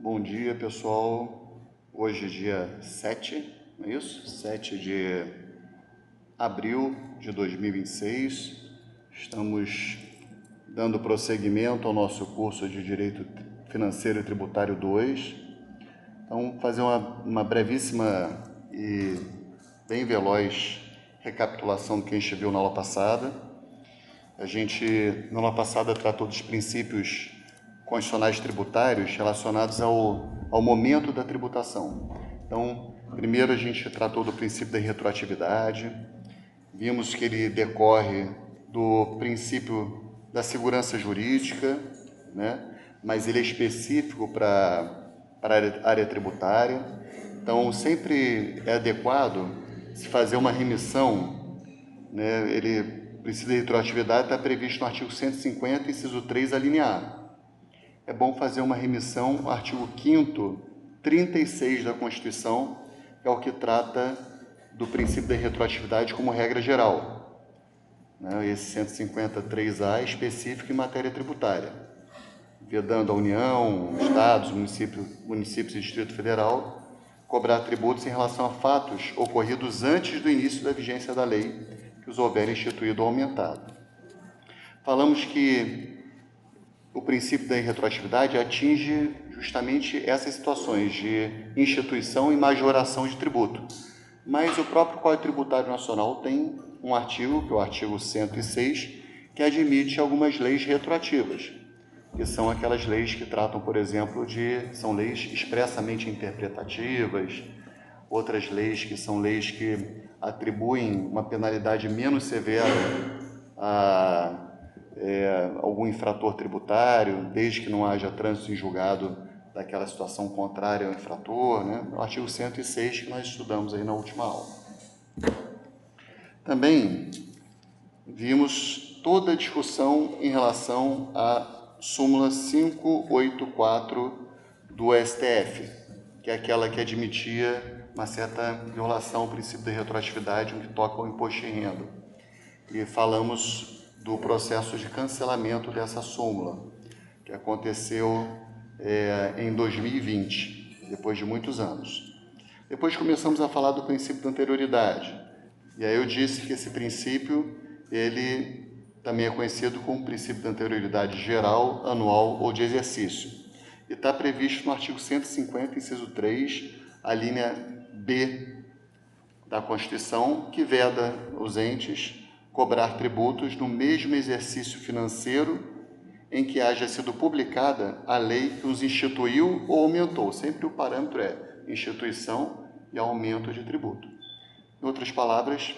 Bom dia, pessoal. Hoje é dia 7, não é isso? 7 de abril de 2026. Estamos dando prosseguimento ao nosso curso de Direito Financeiro e Tributário 2. Então, fazer uma brevíssima e bem veloz recapitulação do que a gente viu na aula passada. A gente, na aula passada, tratou dos princípios constitucionais tributários relacionados ao momento da tributação. Então, primeiro a gente tratou do princípio da retroatividade, vimos que ele decorre do princípio da segurança jurídica, né? Mas ele é específico para a área tributária. Então, sempre é adequado se fazer uma remissão, né? O princípio da retroatividade está previsto no artigo 150, inciso 3, a linha A. É bom fazer uma remissão ao artigo 5º, 36 da Constituição, que é o que trata do princípio da retroatividade como regra geral. Esse 153A é específico em matéria tributária, vedando a União, Estados, municípios e Distrito Federal cobrar tributos em relação a fatos ocorridos antes do início da vigência da lei que os houver instituído ou aumentado. Falamos que o princípio da retroatividade atinge justamente essas situações de instituição e majoração de tributo. Mas o próprio Código Tributário Nacional tem um artigo, que é o artigo 106, que admite algumas leis retroativas, que são aquelas leis que tratam, por exemplo, são leis expressamente interpretativas, outras leis que são leis que atribuem uma penalidade menos severa a algum infrator tributário, desde que não haja trânsito em julgado daquela situação contrária ao infrator, né? O artigo 106 que nós estudamos aí na última aula. Também vimos toda a discussão em relação à súmula 584 do STF, que é aquela que admitia uma certa violação ao princípio da retroatividade no que toca ao imposto de renda. E falamos do processo de cancelamento dessa súmula, que aconteceu em 2020, depois de muitos anos. Depois começamos a falar do princípio da anterioridade, e aí eu disse que esse princípio, ele também é conhecido como princípio da anterioridade geral, anual ou de exercício, e está previsto no artigo 150, inciso 3, a linha B da Constituição, que veda os entes cobrar tributos no mesmo exercício financeiro em que haja sido publicada a lei que os instituiu ou aumentou. Sempre o parâmetro é instituição e aumento de tributo. Em outras palavras,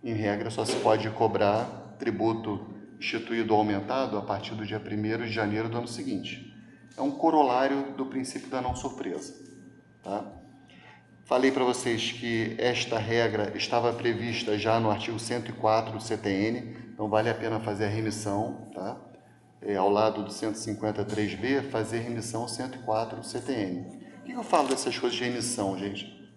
em regra, só se pode cobrar tributo instituído ou aumentado a partir do dia 1º de janeiro do ano seguinte. É um corolário do princípio da não surpresa, tá? Falei para vocês que esta regra estava prevista já no artigo 104 do CTN, então vale a pena fazer a remissão, tá? Ao lado do 153B, fazer remissão ao 104 do CTN. Por que eu falo dessas coisas de remissão, gente?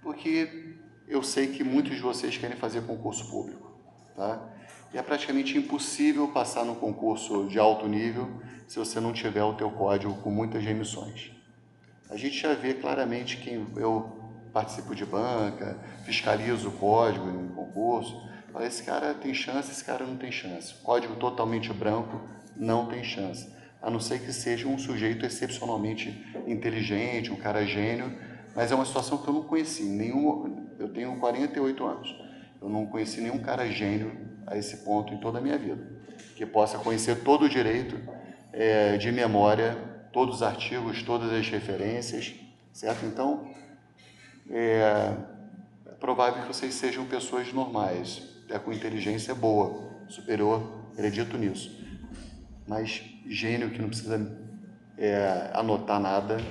Porque eu sei que muitos de vocês querem fazer concurso público, tá? E é praticamente impossível passar no concurso de alto nível se você não tiver o teu código com muitas remissões. A gente já vê claramente quem eu participo de banca, fiscalizo o código em concurso, fala, esse cara tem chance, esse cara não tem chance. Código totalmente branco, não tem chance. A não ser que seja um sujeito excepcionalmente inteligente, um cara gênio, mas é uma situação que eu não conheci. Eu tenho 48 anos, eu não conheci nenhum cara gênio a esse ponto em toda a minha vida, que possa conhecer todo o direito de memória, todos os artigos, todas as referências, certo? Então, é provável que vocês sejam pessoas normais, com inteligência boa, superior, acredito nisso. Mas gênio que não precisa anotar nada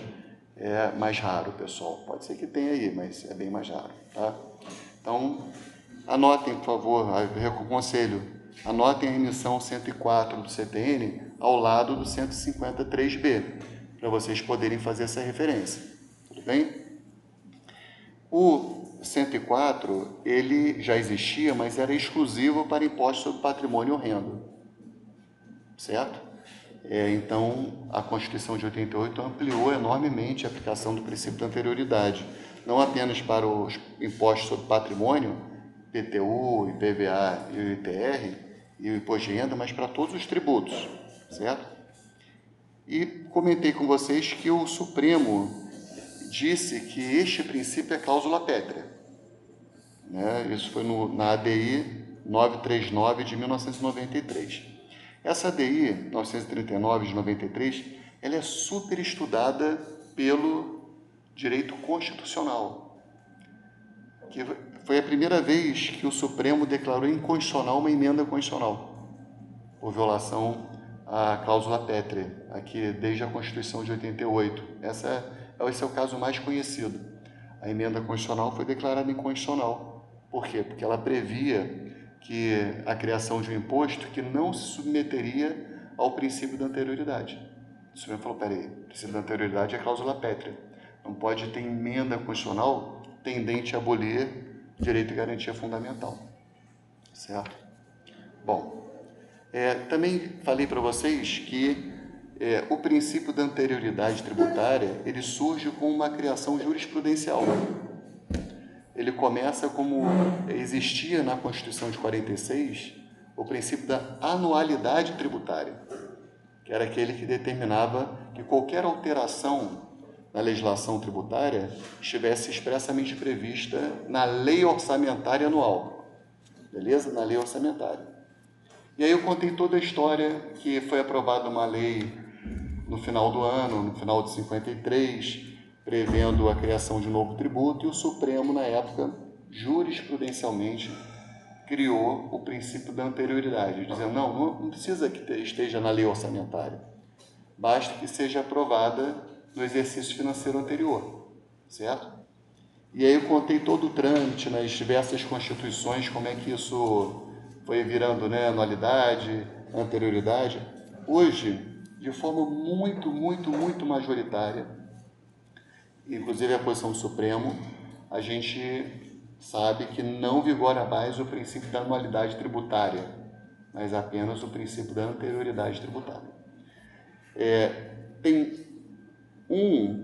é mais raro, pessoal. Pode ser que tenha aí, mas é bem mais raro, tá? Então, anotem, por favor, eu aconselho, anotem a remissão 104 do CTN ao lado do 153B, para vocês poderem fazer essa referência, tudo bem? O 104, ele já existia, mas era exclusivo para imposto sobre patrimônio ou renda, certo? Então, a Constituição de 88 ampliou enormemente a aplicação do princípio da anterioridade, não apenas para os impostos sobre patrimônio, IPTU, IPVA e o ITR, e o imposto de renda, mas para todos os tributos, certo? E comentei com vocês que o Supremo disse que este princípio é cláusula pétrea, né? Isso foi na ADI 939 de 1993. Essa ADI 939 de 93, ela é super estudada pelo direito constitucional, que foi a primeira vez que o Supremo declarou inconstitucional uma emenda constitucional, por violação à cláusula pétrea, aqui desde a Constituição de 88. Esse é o caso mais conhecido. A emenda constitucional foi declarada inconstitucional. Por quê? Porque ela previa que a criação de um imposto que não se submeteria ao princípio da anterioridade. O Supremo falou, peraí, o princípio da anterioridade é cláusula pétrea. Não pode ter emenda constitucional tendente a abolir direito e garantia fundamental. Certo? Bom, também falei para vocês que o princípio da anterioridade tributária, ele surge com uma criação jurisprudencial. Ele começa como existia na Constituição de 46 o princípio da anualidade tributária, que era aquele que determinava que qualquer alteração na legislação tributária estivesse expressamente prevista na lei orçamentária anual, beleza? Na lei orçamentária. E aí eu contei toda a história que foi aprovada uma lei no final do ano, no final de 53, prevendo a criação de um novo tributo, e o Supremo, na época, jurisprudencialmente, criou o princípio da anterioridade, dizendo, não precisa que esteja na lei orçamentária, basta que seja aprovada no exercício financeiro anterior, certo? E aí eu contei todo o trâmite nas diversas constituições, como é que isso foi virando, né, anualidade, anterioridade. Hoje, de forma muito majoritária, inclusive a posição do Supremo, a gente sabe que não vigora mais o princípio da anualidade tributária, mas apenas o princípio da anterioridade tributária.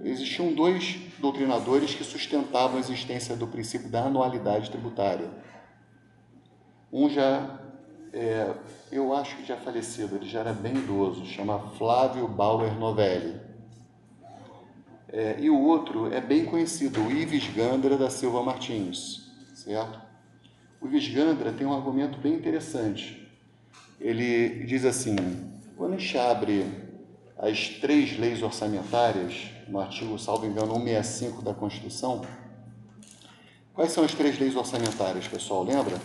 Existiam dois doutrinadores que sustentavam a existência do princípio da anualidade tributária. Eu acho que já falecido, ele já era bem idoso, chama Flávio Bauer Novelli. E o outro é bem conhecido, o Ives Gandra da Silva Martins, certo? O Ives Gandra tem um argumento bem interessante. Ele diz assim, quando a gente abre as 3 leis orçamentárias, no artigo, salvo engano, 165 da Constituição, quais são as 3 leis orçamentárias, pessoal, lembra?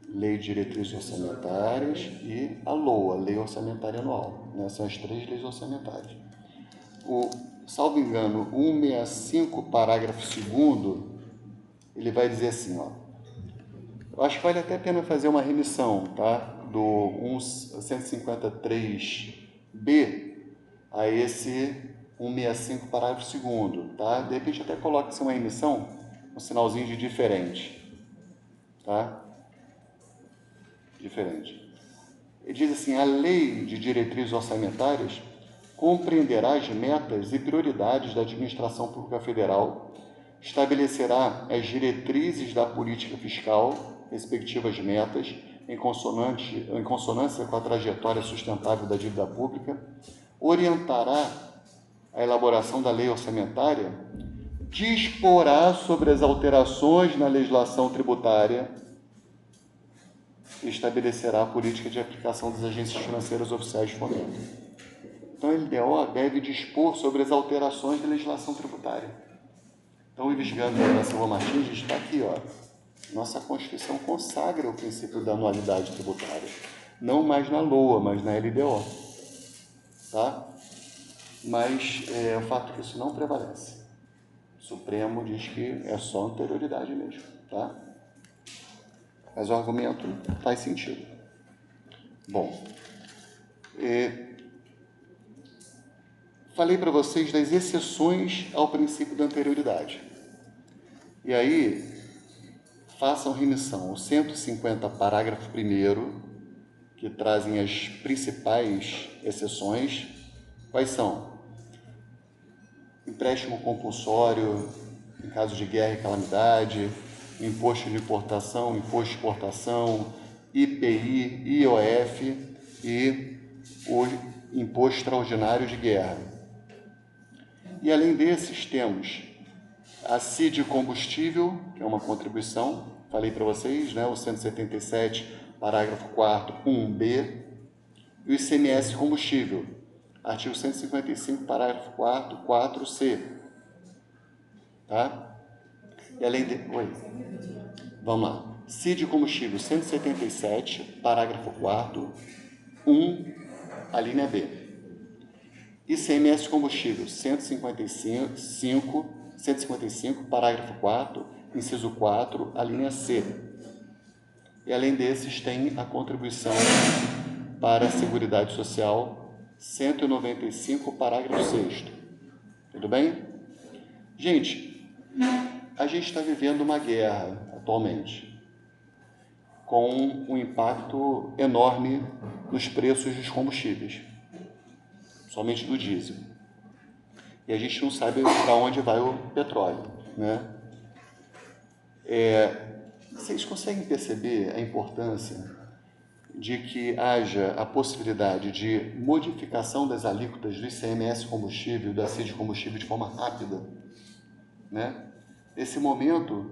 Lei de Diretrizes Orçamentárias e a LOA, Lei Orçamentária Anual. Né? São as 3 leis orçamentárias. Salvo engano, 165, parágrafo 2º, ele vai dizer assim, eu acho que vale até a pena fazer uma remissão, tá? Do 153B a esse 165, parágrafo 2º, tá? De repente até coloca-se uma remissão, um sinalzinho de diferente, tá? Diferente. Ele diz assim, a Lei de Diretrizes Orçamentárias compreenderá as metas e prioridades da administração pública federal, estabelecerá as diretrizes da política fiscal, respectivas metas, em consonância com a trajetória sustentável da dívida pública, orientará a elaboração da lei orçamentária, disporá sobre as alterações na legislação tributária e estabelecerá a política de aplicação das agências financeiras oficiais de fomento. Então, a LDO deve dispor sobre as alterações da legislação tributária. Então, o Ives Gandra da Silva Martins está aqui, nossa Constituição consagra o princípio da anualidade tributária. Não mais na LOA, mas na LDO. Tá? Mas o fato é que isso não prevalece. O Supremo diz que é só anterioridade mesmo. Tá? Mas o argumento faz sentido. Bom, falei para vocês das exceções ao princípio da anterioridade. E aí, façam remissão ao 150, parágrafo 1º, que trazem as principais exceções. Quais são? Empréstimo compulsório em caso de guerra e calamidade, imposto de importação, imposto de exportação, IPI, IOF e o imposto extraordinário de guerra. E além desses, temos a CID combustível, que é uma contribuição, falei para vocês, né, o 177, parágrafo 4º, 1b, e o ICMS combustível, artigo 155, parágrafo 4º, 4c. Tá? E além de... Oi. Vamos lá. CID combustível 177, parágrafo 4º, 1, a linha B. ICMS combustível 155, parágrafo 4º, inciso 4, a linha C. E além desses, tem a contribuição para a Seguridade Social 195, parágrafo 6º. Tudo bem? Gente, a gente está vivendo uma guerra atualmente, com um impacto enorme nos preços dos combustíveis, somente do diesel. E a gente não sabe para onde vai o petróleo, né? Vocês conseguem perceber a importância de que haja a possibilidade de modificação das alíquotas do ICMS combustível e da CID combustível de forma rápida, né? Nesse momento,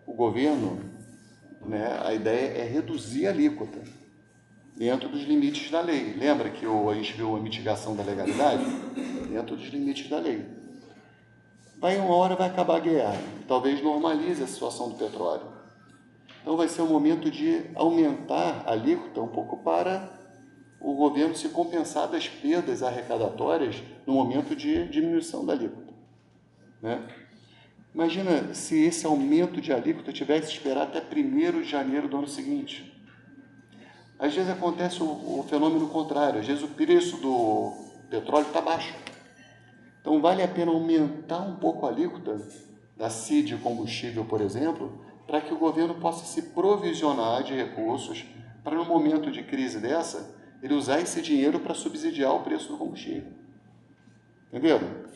o governo, né, a ideia é reduzir a alíquota dentro dos limites da lei. Lembra que a gente viu a mitigação da legalidade? Dentro dos limites da lei. Uma hora vai acabar a guerra, talvez normalize a situação do petróleo. Então vai ser um momento de aumentar a alíquota um pouco para o governo se compensar das perdas arrecadatórias no momento de diminuição da alíquota, né? Imagina se esse aumento de alíquota tivesse que esperar até 1º de janeiro do ano seguinte. Às vezes acontece o fenômeno contrário, às vezes o preço do petróleo está baixo. Então vale a pena aumentar um pouco a alíquota da CID combustível, por exemplo, para que o governo possa se provisionar de recursos para, no momento de crise dessa, ele usar esse dinheiro para subsidiar o preço do combustível. Entenderam?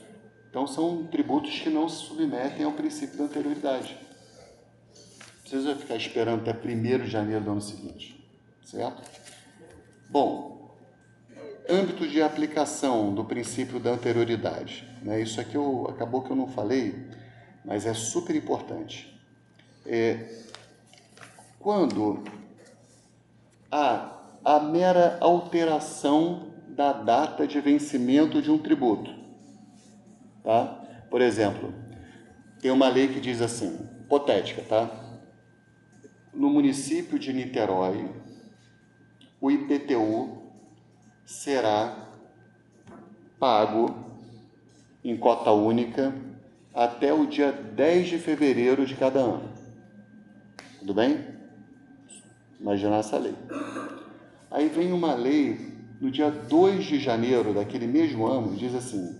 Então são tributos que não se submetem ao princípio da anterioridade. Não precisa ficar esperando até 1º de janeiro do ano seguinte. Certo? Bom, âmbito de aplicação do princípio da anterioridade, né? Isso aqui acabou que eu não falei, mas é super importante. Quando há a mera alteração da data de vencimento de um tributo, tá? Por exemplo, tem uma lei que diz assim, hipotética, tá? No município de Niterói, o IPTU será pago em cota única até o dia 10 de fevereiro de cada ano. Tudo bem? Imaginar essa lei. Aí vem uma lei, no dia 2 de janeiro daquele mesmo ano, diz assim,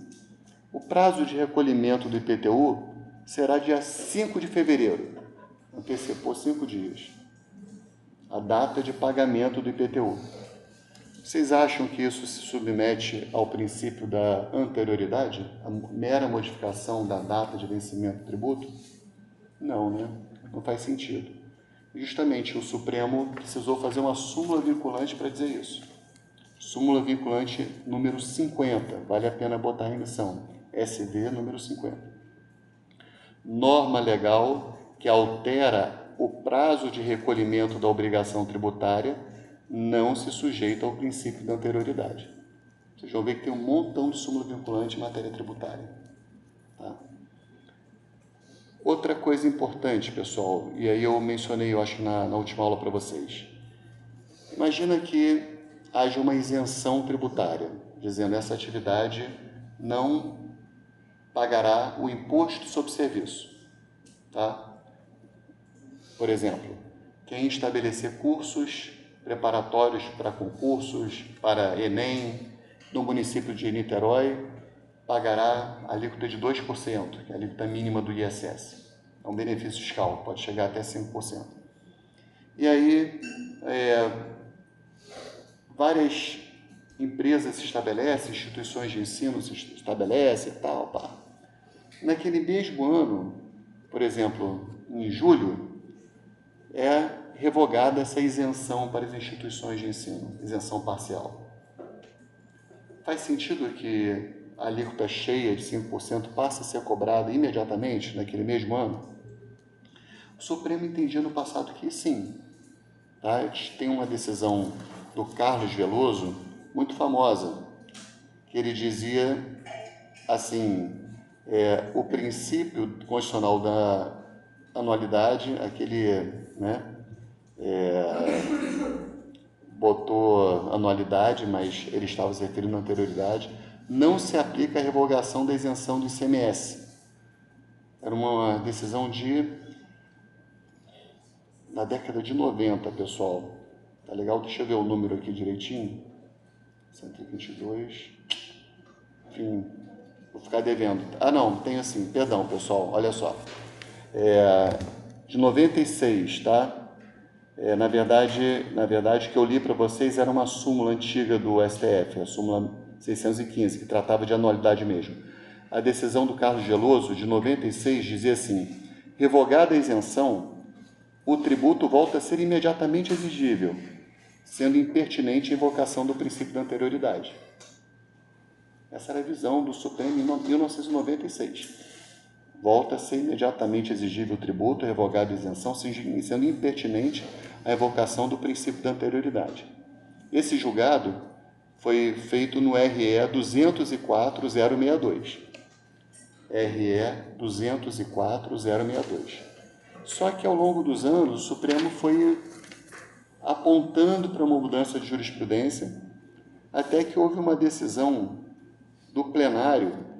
o prazo de recolhimento do IPTU será dia 5 de fevereiro, antecipou 5 dias, a data de pagamento do IPTU. Vocês acham que isso se submete ao princípio da anterioridade, a mera modificação da data de vencimento do tributo? Não, né? Não faz sentido. Justamente o Supremo precisou fazer uma súmula vinculante para dizer isso. Súmula vinculante número 50, vale a pena botar a remissão, SV número 50. Norma legal que altera o prazo de recolhimento da obrigação tributária não se sujeita ao princípio da anterioridade. Vocês vão ver que tem um montão de súmula vinculante em matéria tributária. Tá? Outra coisa importante, pessoal, e aí eu mencionei, eu acho, na última aula para vocês. Imagina que haja uma isenção tributária, dizendo que essa atividade não pagará o imposto sobre serviço. Tá? Por exemplo, quem estabelecer cursos preparatórios para concursos, para Enem, no município de Niterói, pagará a alíquota de 2%, que é a alíquota mínima do ISS. É um benefício fiscal, pode chegar até 5%. E aí, várias empresas se estabelecem, instituições de ensino se estabelecem e tal, pá. Naquele mesmo ano, por exemplo, em julho, é revogada essa isenção para as instituições de ensino, isenção parcial. Faz sentido que a alíquota cheia de 5% passe a ser cobrada imediatamente naquele mesmo ano? O Supremo entendia no passado que sim. Tá? Tem uma decisão do Carlos Veloso, muito famosa, que ele dizia assim, o princípio constitucional da anualidade, aquele, né, botou anualidade, mas ele estava se referindo à anterioridade, não se aplica à revogação da isenção do ICMS. Era uma decisão na década de 90, pessoal. Tá legal? Deixa eu ver o número aqui direitinho. 122. Enfim, vou ficar devendo. Ah, não, tem assim, perdão, pessoal, olha só. De 96, tá? Na verdade, o que eu li para vocês era uma súmula antiga do STF, a súmula 615, que tratava de anualidade mesmo. A decisão do Carlos Veloso, de 96, dizia assim: revogada a isenção, o tributo volta a ser imediatamente exigível, sendo impertinente a invocação do princípio da anterioridade. Essa era a visão do Supremo em 1996. Volta a ser imediatamente exigível o tributo, revogada a isenção, sendo impertinente a invocação do princípio da anterioridade. Esse julgado foi feito no RE 204.062. RE 204.062. Só que ao longo dos anos, o Supremo foi apontando para uma mudança de jurisprudência, até que houve uma decisão do plenário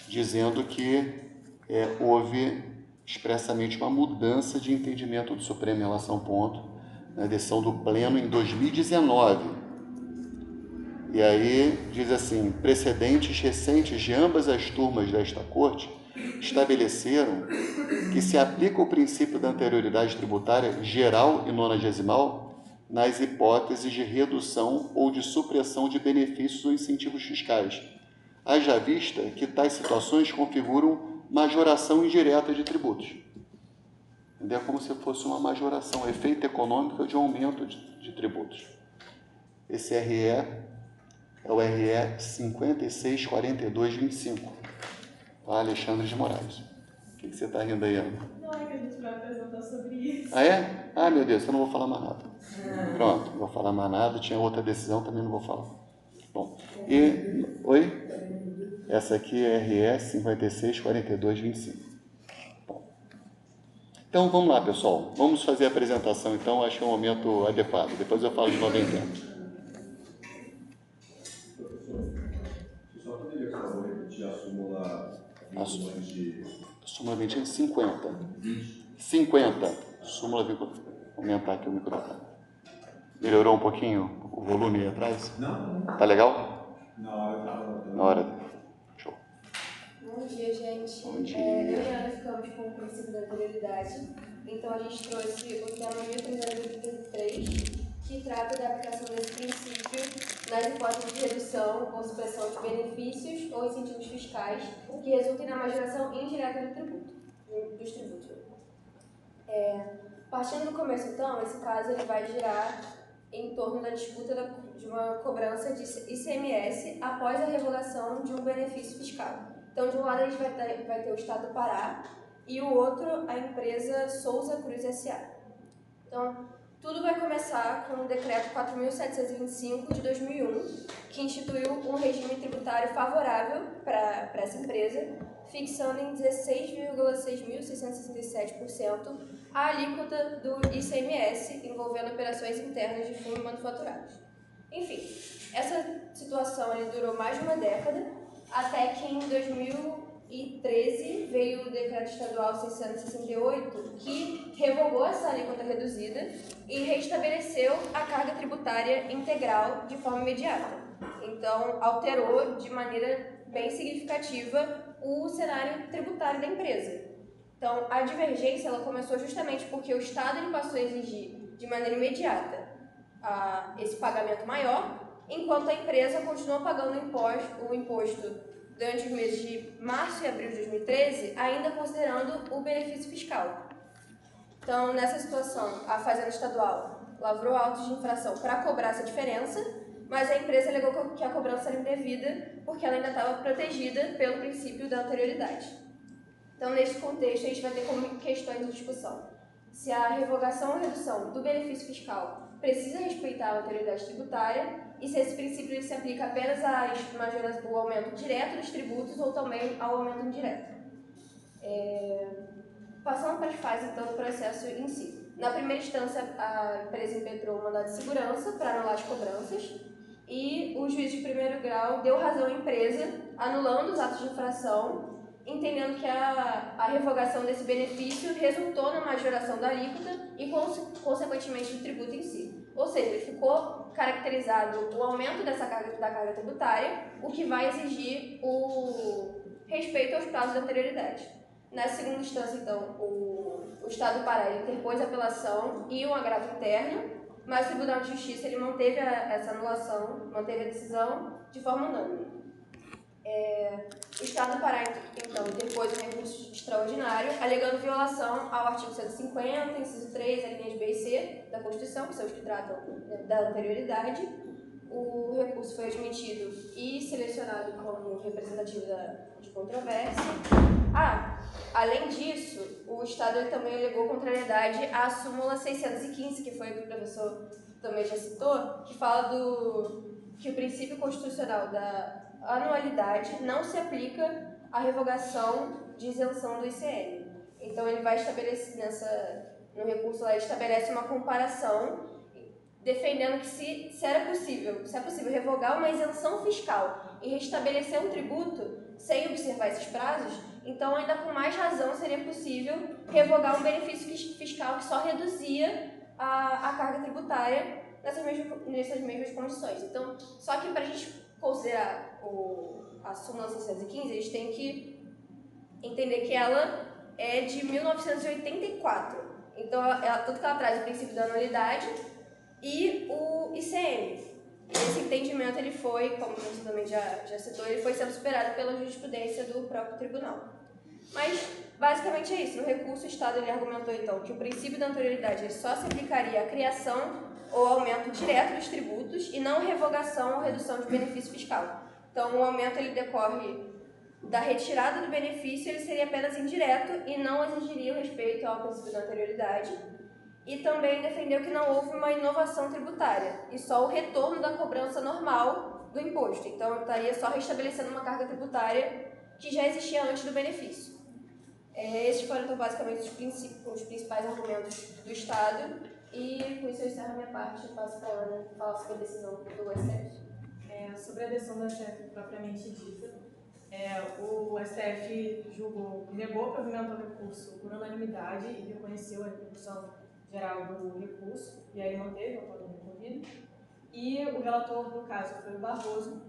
dizendo que houve expressamente uma mudança de entendimento do Supremo em relação ao ponto, na decisão do Pleno em 2019. E aí diz assim: precedentes recentes de ambas as turmas desta Corte estabeleceram que se aplica o princípio da anterioridade tributária geral e nonagesimal nas hipóteses de redução ou de supressão de benefícios ou incentivos fiscais, haja vista que tais situações configuram majoração indireta de tributos. É como se fosse uma majoração, efeito econômico de um aumento de tributos. Esse RE é o RE 564225, tá? Alexandre de Moraes. O que você está rindo aí, Ana? Não, é que a gente vai apresentar sobre isso. Ah, é? Ah, meu Deus, eu não vou falar mais nada. Pronto, não vou falar mais nada. Tinha outra decisão, também não vou falar. Bom, oi? Essa aqui é RE 564225. Bom. Então, vamos lá, pessoal. Vamos fazer a apresentação, então. Acho que é um momento adequado. Depois eu falo de novo em tempo. Só poderia, por favor, repetir a súmula 20 A súmula 20 é 50. 50. Súmula 20. Vou aumentar aqui o microfone. Melhorou um pouquinho o volume aí atrás? Não. Tá legal? Na hora eu estava... Na hora. Show. Bom dia, gente. Bom dia. Eu e a Ana ficamos com o princípio da anterioridade. Então, a gente trouxe o tema 1333, que trata da aplicação desse princípio nas hipóteses de redução ou supressão de benefícios ou incentivos fiscais que resultem na majoração indireta dos tributos. Partindo do começo, então, esse caso ele vai girar em torno da disputa de uma cobrança de ICMS após a revogação de um benefício fiscal. Então, de um lado, a gente vai ter o Estado do Pará e o outro, a empresa Souza Cruz S.A. Então, tudo vai começar com o Decreto 4.725 de 2001, que instituiu um regime tributário favorável para essa empresa, fixando em 16,6.667% a alíquota do ICMS envolvendo operações internas de fundos manufaturados. Enfim, essa situação durou mais de uma década, até que em 2013 veio o Decreto Estadual 668, que revogou essa alíquota reduzida e restabeleceu a carga tributária integral de forma imediata. Então, alterou de maneira bem significativa o cenário tributário da empresa. Então, a divergência ela começou justamente porque o Estado ele passou a exigir de maneira imediata esse pagamento maior, enquanto a empresa continuou pagando o imposto durante os meses de março e abril de 2013, ainda considerando o benefício fiscal. Então, nessa situação, a Fazenda Estadual lavrou autos de infração para cobrar essa diferença, mas a empresa alegou que a cobrança era indevida porque ela ainda estava protegida pelo princípio da anterioridade. Então, nesse contexto, a gente vai ter como questões de discussão se a revogação ou redução do benefício fiscal precisa respeitar a anterioridade tributária e se esse princípio ele se aplica apenas ao aumento direto dos tributos ou também ao aumento indireto. Passando para as fases então, do processo em si. Na primeira instância, a empresa impetrou um mandado de segurança para anular as cobranças e o juiz de primeiro grau deu razão à empresa, anulando os atos de infração, entendendo que a revogação desse benefício resultou na majoração da alíquota e, consequentemente, do tributo em si. Ou seja, ficou caracterizado o aumento da carga tributária, o que vai exigir o respeito aos prazos da anterioridade. Na segunda instância, então, o Estado do Pará interpôs a apelação e um agravo interno, mas o Tribunal de Justiça ele manteve essa anulação, manteve a decisão de forma unânime. O Estado do Pará, então, interpôs um recurso extraordinário, alegando violação ao artigo 150, inciso 3, linhas B e C da Constituição, que são os que tratam da anterioridade. O recurso foi admitido e selecionado como representativo de controvérsia. Além disso, o Estado ele também alegou contrariedade à súmula 615, que foi o que o professor também já citou, que fala que o princípio constitucional da anualidade não se aplica à revogação de isenção do ICM. Então, ele vai estabelecer no recurso lá, ele estabelece uma comparação defendendo que se é possível revogar uma isenção fiscal e restabelecer um tributo sem observar esses prazos, então ainda com mais razão seria possível revogar um benefício fiscal que só reduzia a carga tributária nessas mesmas condições. Então, só que para a gente considerar a súmula 615, a gente tem que entender que ela é de 1984. Então, tudo que ela traz o princípio da anualidade e o ICM. Esse entendimento ele foi, como você também já citou, ele foi sendo superado pela jurisprudência do próprio tribunal. Mas, basicamente é isso. No recurso, o Estado ele argumentou, então, que o princípio da anterioridade ele só se aplicaria à criação ou aumento direto dos tributos e não revogação ou redução de benefício fiscal. Então, o aumento ele decorre da retirada do benefício, ele seria apenas indireto e não exigiria o respeito ao princípio da anterioridade. E também defendeu que não houve uma inovação tributária e só o retorno da cobrança normal do imposto. Então, estaria só restabelecendo uma carga tributária que já existia antes do benefício. Esses foram, então, basicamente os principais argumentos do Estado. E com isso eu encerro a minha parte e passo para a Ana falar sobre a decisão do STF. Sobre a decisão do STF propriamente dita, o STF negou o provimento ao recurso por unanimidade e reconheceu a repercussão geral do recurso, e aí manteve o autor do recorrido. E o relator do caso foi o Barroso,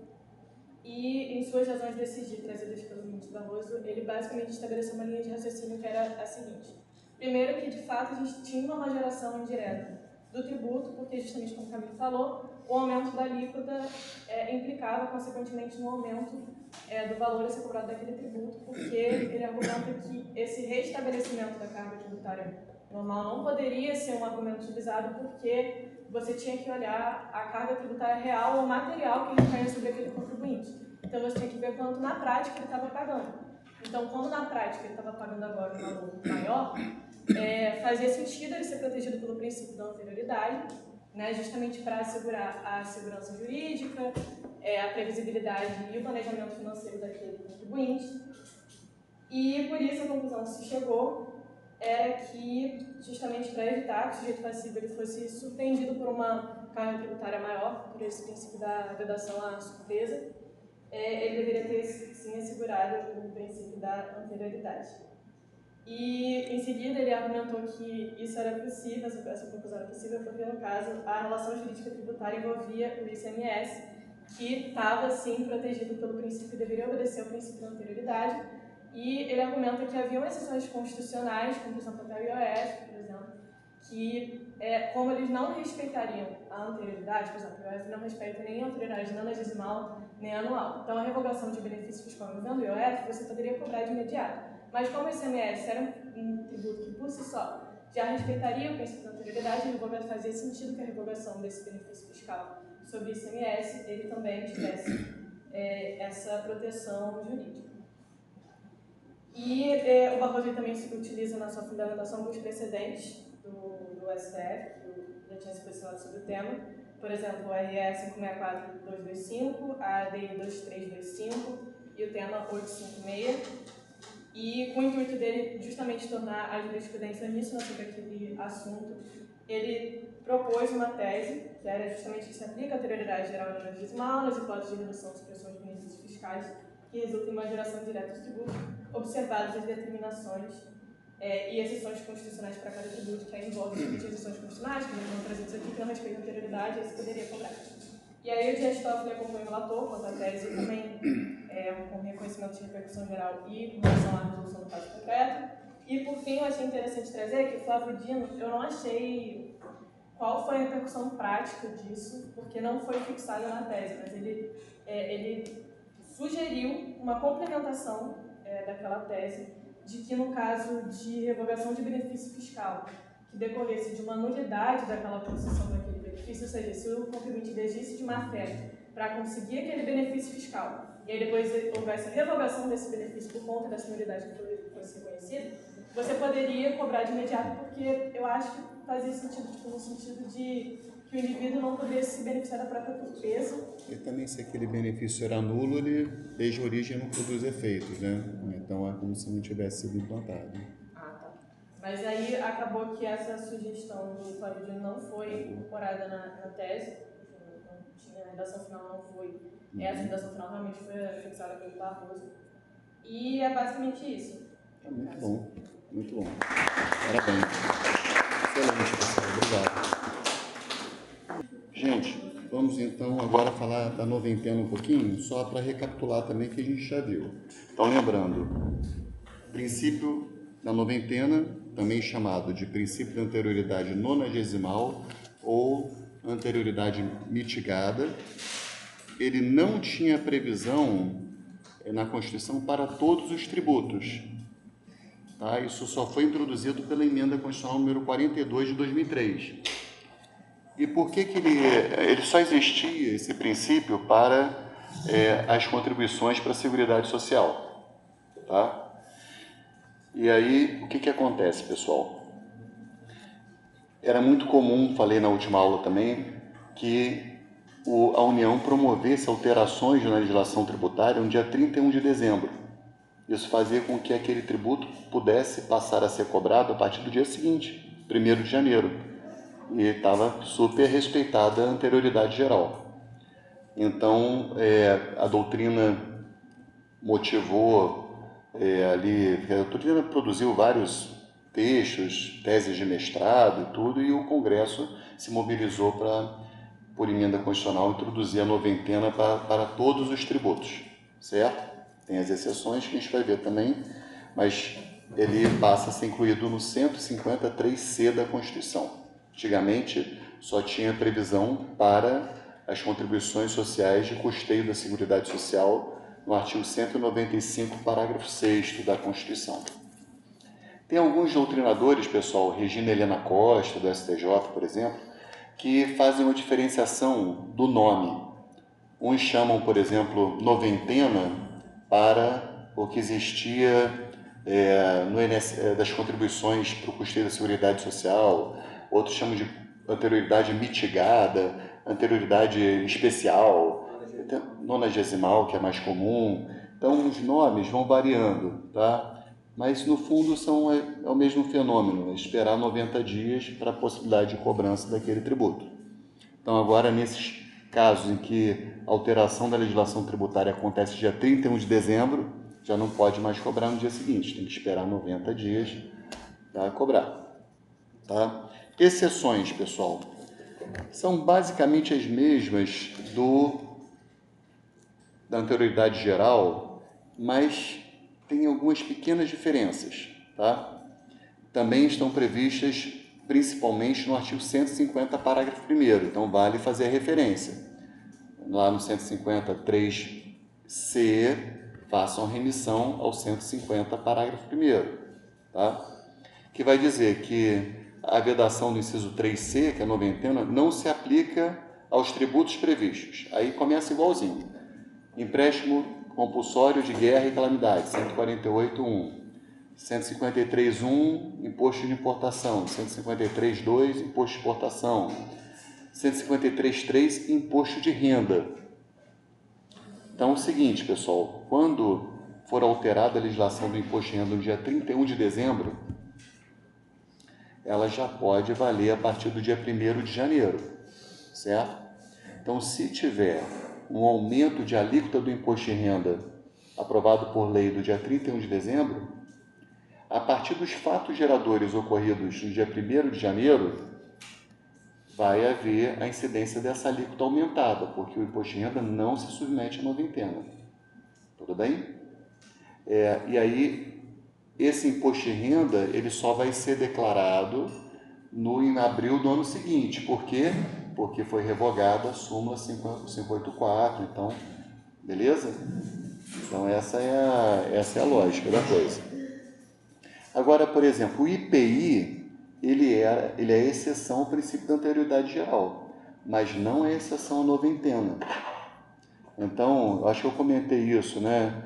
e em suas razões de decidir trazidas pelo ministro Barroso, ele basicamente estabeleceu uma linha de raciocínio que era a seguinte. Primeiro, que de fato a gente tinha uma majoração indireta do tributo, porque justamente como o Camilo falou, o aumento da alíquota implicava consequentemente no aumento do valor a ser cobrado daquele tributo, porque ele argumenta que esse restabelecimento da carga tributária normal não poderia ser um argumento utilizado porque você tinha que olhar a carga tributária real ou material que recaía sobre aquele contribuinte. Então você tinha que ver quanto na prática ele estava pagando. Então, quando na prática ele estava pagando agora um valor maior, fazia sentido ele ser protegido pelo princípio da anterioridade, né, justamente para assegurar a segurança jurídica, a previsibilidade e o planejamento financeiro daquele contribuinte. E por isso a conclusão que se chegou era que, justamente para evitar que o sujeito passivo ele fosse surpreendido por uma carga tributária maior, por esse princípio da vedação à surpresa, ele deveria ter, sim, assegurado o princípio da anterioridade. E, em seguida, ele argumentou que isso era possível, essa conclusão era possível, porque, no caso, a relação jurídica tributária envolvia o ICMS, que estava, sim, protegido pelo princípio, deveria obedecer ao princípio da anterioridade, E ele argumenta que haviam exceções constitucionais, como por exemplo até o IOF, por exemplo, que como eles não respeitariam a anterioridade, por exemplo, o IOF não respeita nem a anterioridade nonagesimal nem anual. Então a revogação de benefício fiscal envolvendo o IOF você poderia cobrar de imediato. Mas como o ICMS era um tributo que por si só já respeitaria o princípio da anterioridade, fazia sentido que a revogação desse benefício fiscal sobre o ICMS ele também tivesse essa proteção jurídica. E o Barroso também se utiliza na sua fundamentação alguns precedentes do STF, que já tinha se posicionado sobre o tema. Por exemplo, o RE 564-225, a ADI 2325 e o tema 856. E com o intuito dele justamente tornar a jurisprudência uníssona sobre aquele assunto, ele propôs uma tese, que era justamente que se aplica a anterioridade geral nonagesimal nas hipóteses de redução de supressão de benefícios fiscais que resulta em uma geração direta de tributos, observadas as determinações e exceções constitucionais para cada tributo, que aí envolve as exceções constitucionais, que não trazidas aqui, que não respeitam a anterioridade, aí você poderia cobrar. E aí o Dias Toffoli acompanha o relator quanto à tese e também com reconhecimento de repercussão geral e com relação à resolução do caso concreto. E por fim, eu achei interessante trazer que o Flávio Dino, eu não achei qual foi a repercussão prática disso, porque não foi fixada na tese, mas ele sugeriu uma complementação daquela tese de que no caso de revogação de benefício fiscal que decorresse de uma nulidade daquela concessão daquele benefício, ou seja, se o contribuinte desistisse de má fé para conseguir aquele benefício fiscal e aí depois houvesse a revogação desse benefício por conta dessa nulidade que fosse reconhecida, você poderia cobrar de imediato, porque eu acho que fazia sentido, no sentido de que o indivíduo não poderia se beneficiar da própria torpeza. E também, se aquele benefício era nulo, ele, desde a origem, não produz efeitos, né? Então, é como se não tivesse sido implantado. Ah, tá. Mas aí acabou que essa sugestão do Flávio Dino não foi incorporada na tese, a redação final não foi, essa redação final realmente foi fixada pelo Barroso. E é basicamente isso. Muito bom, muito bom. Parabéns. Excelente, pessoal. Obrigado. Gente, vamos então agora falar da noventena um pouquinho, só para recapitular também que a gente já viu. Então, lembrando, princípio da noventena, também chamado de princípio de anterioridade nonagesimal ou anterioridade mitigada, ele não tinha previsão na Constituição para todos os tributos. Tá? Isso só foi introduzido pela emenda constitucional número 42 de 2003. E por que ele só existia, esse princípio, para as contribuições para a Seguridade Social? Tá? E aí, o que acontece, pessoal? Era muito comum, falei na última aula também, que a União promovesse alterações na legislação tributária no dia 31 de dezembro. Isso fazia com que aquele tributo pudesse passar a ser cobrado a partir do dia seguinte, 1º de janeiro. E estava super respeitada a anterioridade geral. Então, a doutrina motivou a doutrina produziu vários textos, teses de mestrado e tudo, e o Congresso se mobilizou por emenda constitucional, introduzir a noventena para todos os tributos, certo? Tem as exceções que a gente vai ver também, mas ele passa a ser incluído no 153C da Constituição. Antigamente, só tinha previsão para as contribuições sociais de custeio da Seguridade Social no artigo 195, parágrafo 6º da Constituição. Tem alguns doutrinadores, pessoal, Regina Helena Costa, do STJ, por exemplo, que fazem uma diferenciação do nome. Uns chamam, por exemplo, noventena para o que existia das contribuições para o custeio da Seguridade Social, outros chamam de anterioridade mitigada, anterioridade especial, nonagesimal, que é mais comum. Então, os nomes vão variando, tá? Mas, no fundo, é o mesmo fenômeno, esperar 90 dias para a possibilidade de cobrança daquele tributo. Então, agora, nesses casos em que a alteração da legislação tributária acontece dia 31 de dezembro, já não pode mais cobrar no dia seguinte, tem que esperar 90 dias para cobrar. Tá? Exceções, pessoal, são basicamente as mesmas da anterioridade geral, mas tem algumas pequenas diferenças, tá? Também estão previstas principalmente no artigo 150, parágrafo 1º, então vale fazer a referência. Lá no 153C, façam remissão ao 150, parágrafo 1º, tá? Que vai dizer que a vedação do inciso 3C, que é a noventena, não se aplica aos tributos previstos. Aí começa igualzinho. Empréstimo compulsório de guerra e calamidade, 148.1. 153.1, imposto de importação. 153.2, imposto de exportação. 153.3, imposto de renda. Então, é o seguinte, pessoal, quando for alterada a legislação do imposto de renda no dia 31 de dezembro, ela já pode valer a partir do dia 1º de janeiro, certo? Então, se tiver um aumento de alíquota do imposto de renda aprovado por lei do dia 31 de dezembro, a partir dos fatos geradores ocorridos no dia 1º de janeiro, vai haver a incidência dessa alíquota aumentada, porque o imposto de renda não se submete à noventena. Tudo bem? E aí, esse imposto de renda, ele só vai ser declarado em abril do ano seguinte. Por quê? Porque foi revogada a súmula 584, então, beleza? Então, essa é a lógica da coisa. Agora, por exemplo, o IPI, ele é exceção ao princípio da anterioridade geral, mas não é exceção à noventena. Então, acho que eu comentei isso, né,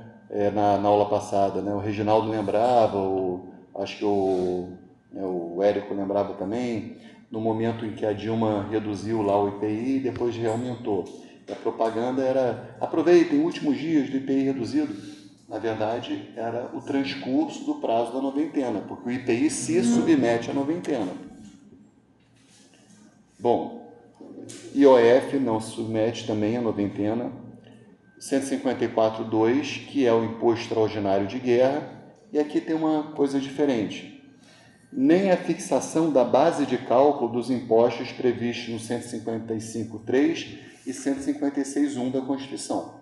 na aula passada, né? O Reginaldo lembrava, acho que o Érico lembrava também, no momento em que a Dilma reduziu lá o IPI e depois reaumentou. A propaganda era, aproveitem, últimos dias do IPI reduzido. Na verdade, era o transcurso do prazo da noventena, porque o IPI se submete à noventena. Bom, IOF não se submete também à noventena. 154.2, que é o imposto extraordinário de guerra, e aqui tem uma coisa diferente. Nem a fixação da base de cálculo dos impostos previstos no 155.3 e 156.1 da Constituição.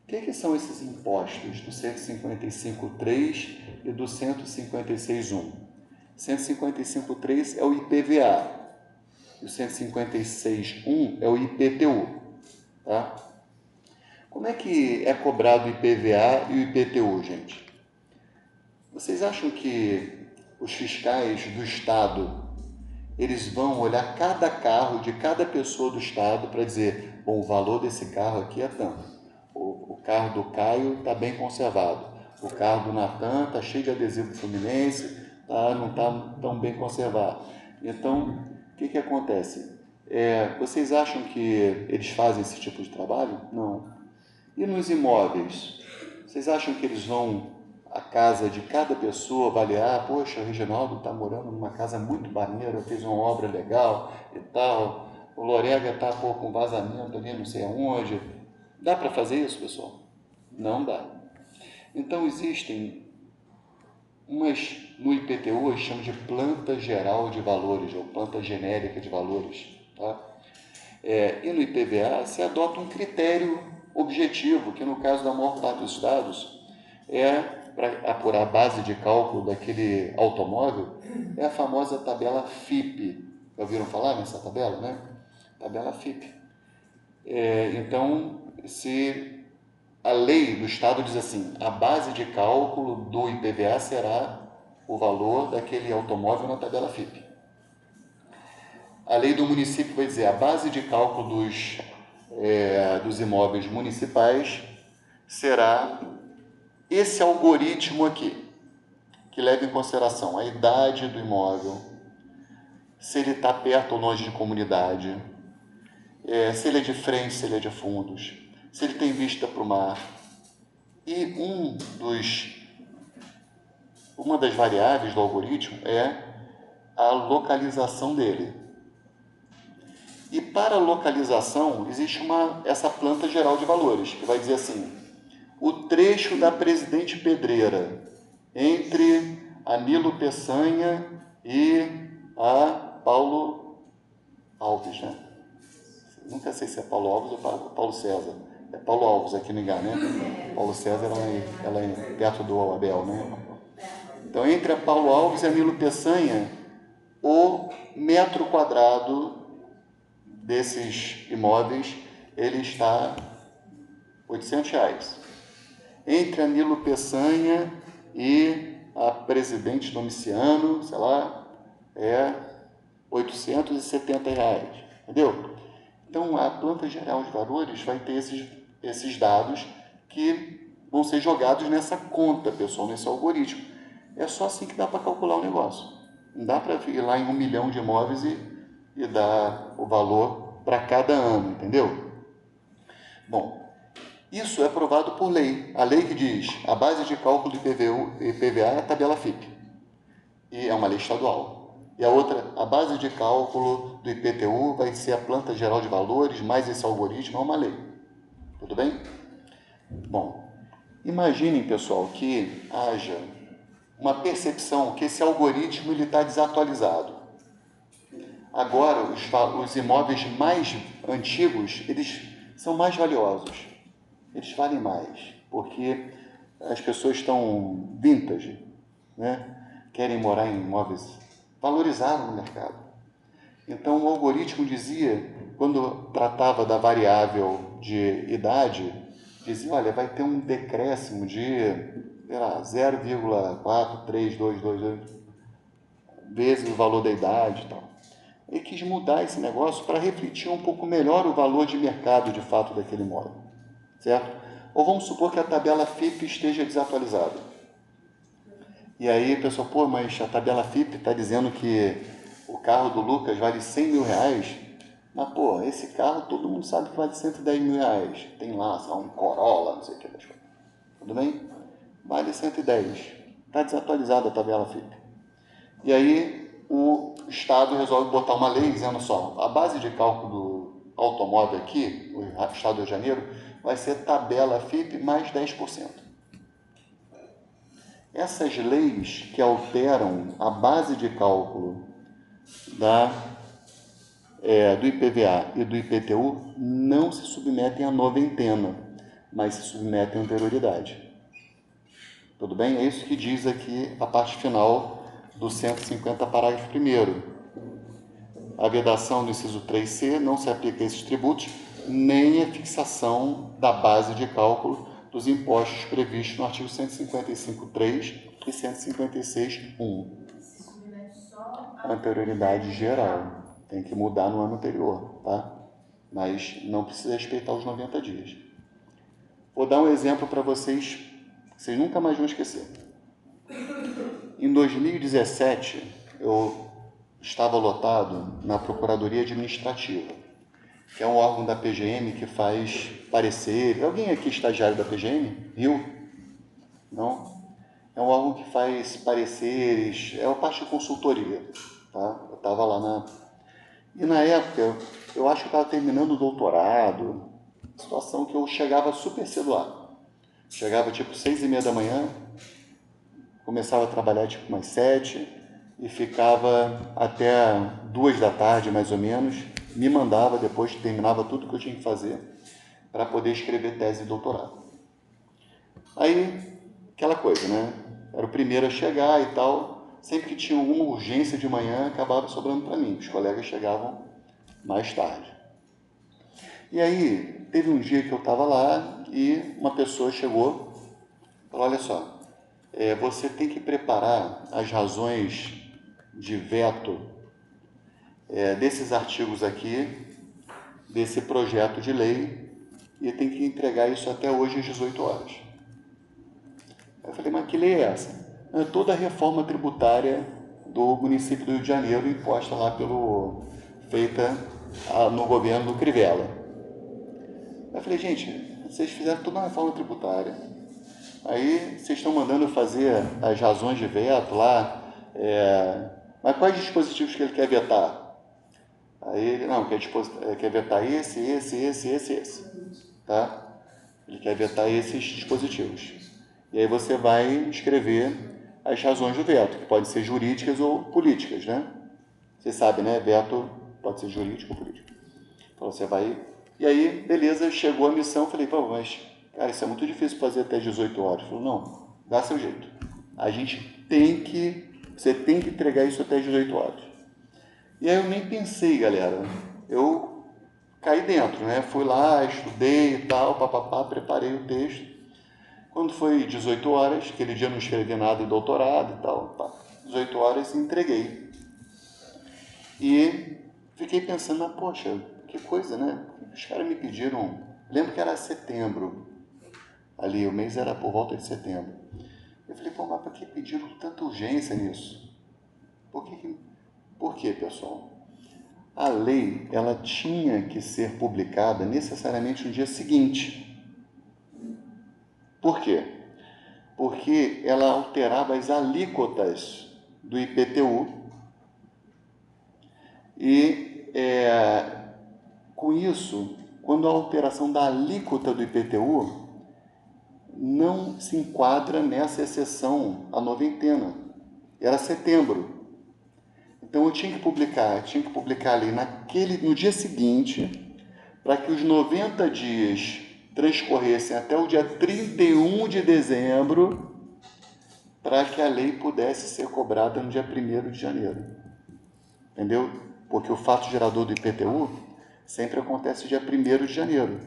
O que são esses impostos do 155.3 e do 156.1? 155.3 é o IPVA e o 156.1 é o IPTU. Tá? Como é que é cobrado o IPVA e o IPTU, gente? Vocês acham que os fiscais do Estado, eles vão olhar cada carro de cada pessoa do Estado para dizer, bom, o valor desse carro aqui é tanto. O carro do Caio está bem conservado. O carro do Natan está cheio de adesivo Fluminense, não está tão bem conservado. Então, o que acontece? Vocês acham que eles fazem esse tipo de trabalho? Não. E nos imóveis? Vocês acham que eles vão à casa de cada pessoa avaliar? Poxa, o Reginaldo está morando numa casa muito maneira, fez uma obra legal e tal. O Lorega está com vazamento ali não sei aonde. Dá para fazer isso, pessoal? Não dá. Então, existem umas, no IPTU, eles chamam de planta geral de valores, ou planta genérica de valores. Tá? E no IPVA, se adota um critério objetivo, que no caso da maior parte dos estados, para apurar a base de cálculo daquele automóvel, é a famosa tabela FIPE. Já ouviram falar nessa tabela, né? Tabela FIPE. Então, se a lei do Estado diz assim, a base de cálculo do IPVA será o valor daquele automóvel na tabela FIPE. A lei do município vai dizer, a base de cálculo dos imóveis municipais será esse algoritmo aqui, que leva em consideração a idade do imóvel, se ele está perto ou longe de comunidade, se ele é de frente, se ele é de fundos, se ele tem vista para o mar. E uma das variáveis do algoritmo é a localização dele. E para a localização, existe essa planta geral de valores, que vai dizer assim, o trecho da Presidente Pedreira, entre a Nilo Peçanha e a Paulo Alves, né? Nunca sei se é Paulo Alves ou Paulo César. É Paulo Alves, aqui no Ingá, né? Paulo César, ela é perto do Abel, né? Então, entre a Paulo Alves e a Nilo Peçanha, o metro quadrado desses imóveis, ele está R$800. Entre a Nilo Peçanha e a Presidente Domiciano, sei lá, é R$870, entendeu? Então, a planta geral de valores vai ter esses dados que vão ser jogados nessa conta, pessoal, nesse algoritmo. É só assim que dá para calcular o negócio. Não dá para ir lá em 1 milhão de imóveis e dar o valor para cada ano, entendeu? Bom, isso é aprovado por lei. A lei que diz a base de cálculo de IPVA é a tabela FIP. E é uma lei estadual. E a outra, a base de cálculo do IPTU vai ser a planta geral de valores, mais esse algoritmo, é uma lei. Tudo bem? Bom, imaginem, pessoal, que haja uma percepção que esse algoritmo está desatualizado. Agora, os imóveis mais antigos, eles são mais valiosos. Eles valem mais, porque as pessoas estão vintage, né? Querem morar em imóveis valorizados no mercado. Então, o algoritmo dizia, quando tratava da variável de idade, dizia, olha, vai ter um decréscimo de 0,4322 vezes o valor da idade e tal. Ele quis mudar esse negócio para refletir um pouco melhor o valor de mercado, de fato, daquele imóvel, certo? Ou vamos supor que a tabela FIP esteja desatualizada. E aí, pessoal, pô, mas a tabela FIP está dizendo que o carro do Lucas vale R$100 mil, mas, pô, esse carro todo mundo sabe que vale R$110 mil. Tem lá, um Corolla, não sei o que. Tudo bem? Vale 110. Está desatualizada a tabela FIP. E aí, o Estado resolve botar uma lei dizendo só, a base de cálculo do automóvel aqui, o Estado do Rio de Janeiro, vai ser tabela FIP mais 10%. Essas leis que alteram a base de cálculo do IPVA e do IPTU não se submetem à noventena, mas se submetem à anterioridade. Tudo bem? É isso que diz aqui a parte final do 150, parágrafo 1º. A vedação do inciso 3C não se aplica a esses tributos, nem a fixação da base de cálculo dos impostos previstos no artigo 155.3 e 156.1. Anterioridade geral. Tem que mudar no ano anterior, tá? Mas não precisa respeitar os 90 dias. Vou dar um exemplo para vocês nunca mais vão esquecer. Em 2017, eu estava lotado na Procuradoria Administrativa, que é um órgão da PGM que faz parecer. Alguém aqui estagiário da PGM? Viu? Não? É um órgão que faz pareceres, é uma parte de consultoria. Tá? Eu estava lá E na época, eu acho que eu estava terminando o doutorado, situação que eu chegava super cedo lá. Chegava tipo 6h30 da manhã, começava a trabalhar tipo umas 7 e ficava até 2 da tarde, mais ou menos. Me mandava, depois terminava tudo que eu tinha que fazer para poder escrever tese de doutorado. Aí, aquela coisa, né? Era o primeiro a chegar e tal. Sempre que tinha alguma urgência de manhã, acabava sobrando para mim. Os colegas chegavam mais tarde. E aí, teve um dia que eu estava lá e uma pessoa chegou e falou, olha só, você tem que preparar as razões de veto desses artigos aqui, desse projeto de lei, e tem que entregar isso até hoje às 18 horas. Eu falei, mas que lei é essa? É toda a reforma tributária do município do Rio de Janeiro, imposta lá feita no governo do Crivella. Eu falei, gente, vocês fizeram toda uma reforma tributária, aí vocês estão mandando fazer as razões de veto lá, mas quais dispositivos que ele quer vetar? Aí ele, não, quer vetar esse, tá? Ele quer vetar esses dispositivos. E aí você vai escrever as razões do veto, que podem ser jurídicas ou políticas, né? Você sabe, né? Veto pode ser jurídico ou político. Então você vai E aí, beleza, chegou a missão, falei, pô, mas, cara, isso é muito difícil fazer até 18 horas. Ele falou, não, dá seu jeito. Você tem que entregar isso até 18 horas. E aí eu nem pensei, galera, eu caí dentro, né? Fui lá, estudei e tal, papapá, preparei o texto. Quando foi 18 horas, aquele dia eu não escrevi nada em doutorado e tal, pá, 18 horas entreguei. E fiquei pensando, poxa, que coisa, né? Os caras me pediram, lembro que era setembro, ali, o mês era por volta de setembro. Eu falei, pô, mas por que pediram tanta urgência nisso? Por quê, pessoal? A lei, ela tinha que ser publicada necessariamente no dia seguinte. Por quê? Porque ela alterava as alíquotas do IPTU e, com isso, quando a alteração da alíquota do IPTU não se enquadra nessa exceção, a noventena. Era setembro. Então eu tinha que publicar ali no dia seguinte, para que os 90 dias transcorressem até o dia 31 de dezembro, para que a lei pudesse ser cobrada no dia 1º de janeiro. Entendeu? Porque o fato gerador do IPTU sempre acontece dia 1º de janeiro.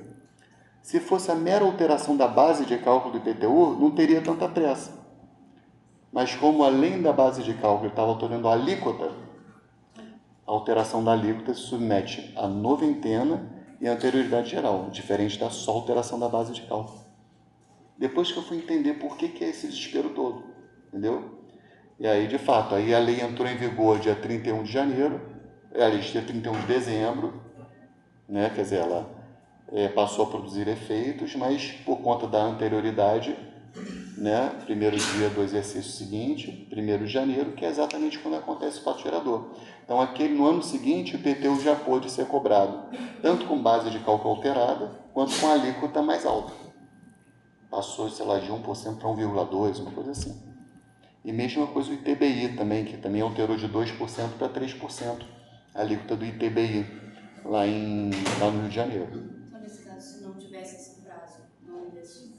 Se fosse a mera alteração da base de cálculo do IPTU, não teria tanta pressa. Mas como além da base de cálculo estava alterando a alíquota, a alteração da alíquota se submete à noventena e à anterioridade geral, diferente da só alteração da base de cálculo. Depois que eu fui entender por que é esse desespero todo, entendeu? E aí, de fato, aí a lei entrou em vigor dia 31 de janeiro, dia 31 de dezembro, né? Quer dizer, ela passou a produzir efeitos, mas por conta da anterioridade, né? Primeiro dia do exercício seguinte, 1º de janeiro, que é exatamente quando acontece o fato gerador. Então, no ano seguinte, o IPTU já pôde ser cobrado, tanto com base de cálculo alterada, quanto com a alíquota mais alta. Passou, sei lá, de 1% para 1,2%, uma coisa assim. E mesma coisa o ITBI também, que também alterou de 2% para 3%, a alíquota do ITBI, lá no Rio de Janeiro. Então, nesse caso, se não tivesse esse prazo,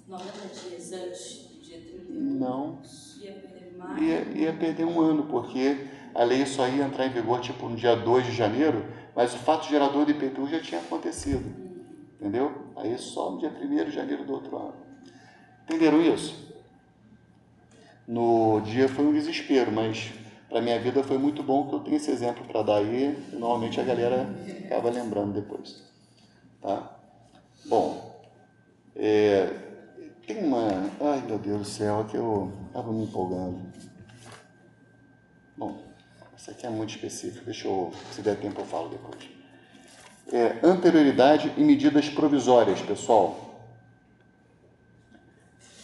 90 dias antes do dia 31, não, ia perder mais? Ia perder um ano, porque a lei só ia entrar em vigor no dia 2 de janeiro, mas o fato gerador do IPTU já tinha acontecido. Entendeu? Aí só no dia 1º de janeiro do outro ano. Entenderam isso? No dia foi um desespero, mas para minha vida foi muito bom que eu tenho esse exemplo para dar aí, e normalmente a galera acaba lembrando depois. Tá? Bom, tem uma... Ai, meu Deus do céu, que eu estava me empolgando. Bom, isso aqui é muito específico, se der tempo eu falo depois. Anterioridade e medidas provisórias, pessoal.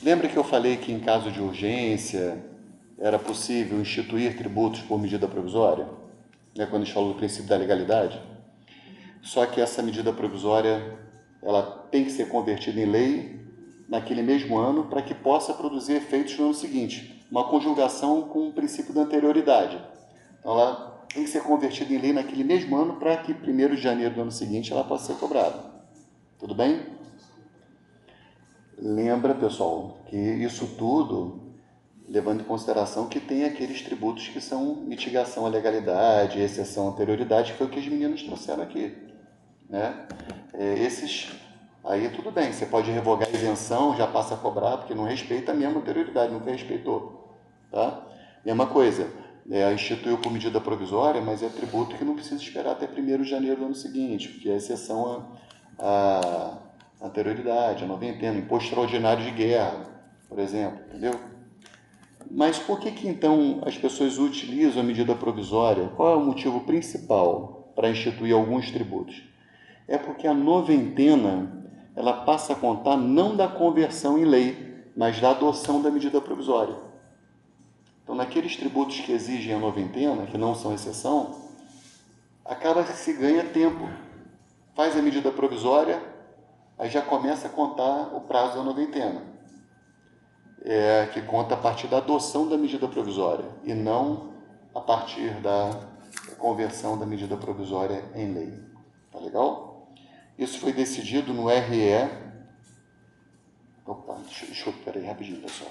Lembra que eu falei que em caso de urgência era possível instituir tributos por medida provisória? Né, quando a gente falou do princípio da legalidade? Só que essa medida provisória ela tem que ser convertida em lei naquele mesmo ano para que possa produzir efeitos no ano seguinte. Uma conjugação com o princípio da anterioridade. Então, ela tem que ser convertida em lei naquele mesmo ano para que 1º de janeiro do ano seguinte ela possa ser cobrada. Tudo bem? Lembra, pessoal, que isso tudo levando em consideração que tem aqueles tributos que são mitigação à legalidade, exceção à anterioridade, que foi o que os meninos trouxeram aqui. Né? Esses aí tudo bem, você pode revogar a isenção, já passa a cobrar, porque não respeita a mesma anterioridade, nunca respeitou. Tá? Mesma coisa, instituiu por medida provisória, mas é tributo que não precisa esperar até 1º de janeiro do ano seguinte, porque é exceção à anterioridade, a noventena, imposto extraordinário de guerra, por exemplo, entendeu? Mas por que então as pessoas utilizam a medida provisória? Qual é o motivo principal para instituir alguns tributos? É porque a noventena ela passa a contar não da conversão em lei, mas da adoção da medida provisória. Então, naqueles tributos que exigem a noventena, que não são exceção, acaba que se ganha tempo. Faz a medida provisória, aí já começa a contar o prazo da noventena, que conta a partir da adoção da medida provisória e não a partir da conversão da medida provisória em lei. Tá legal? Isso foi decidido no RE. Opa, deixa eu peraí rapidinho, pessoal.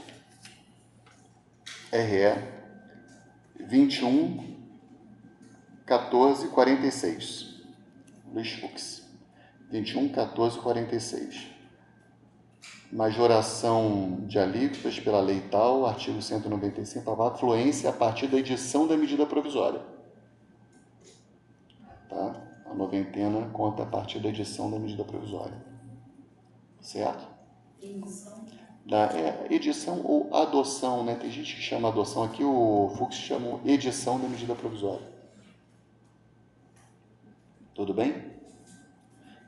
RE 21.14.46. Luiz Fux. 21.14.46. Majoração de alíquotas pela lei tal, artigo 195, a fluência a partir da edição da medida provisória. Tá? A noventena conta a partir da edição da medida provisória. Certo? Edição. Edição ou adoção, né? Tem gente que chama adoção, aqui o Fux chama edição da medida provisória. Tudo bem?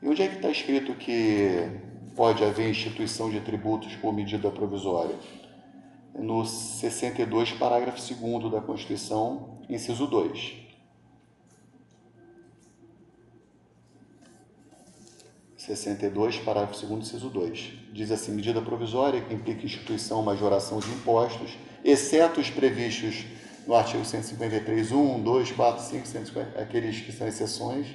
E onde é que está escrito que pode haver instituição de tributos por medida provisória? No 62, parágrafo 2º da Constituição, inciso 2. 62, parágrafo 2º, inciso 2. Diz assim: medida provisória que implica instituição ou majoração de impostos, exceto os previstos no artigo 153, 1, 2, 4, 5, 150, aqueles que são exceções,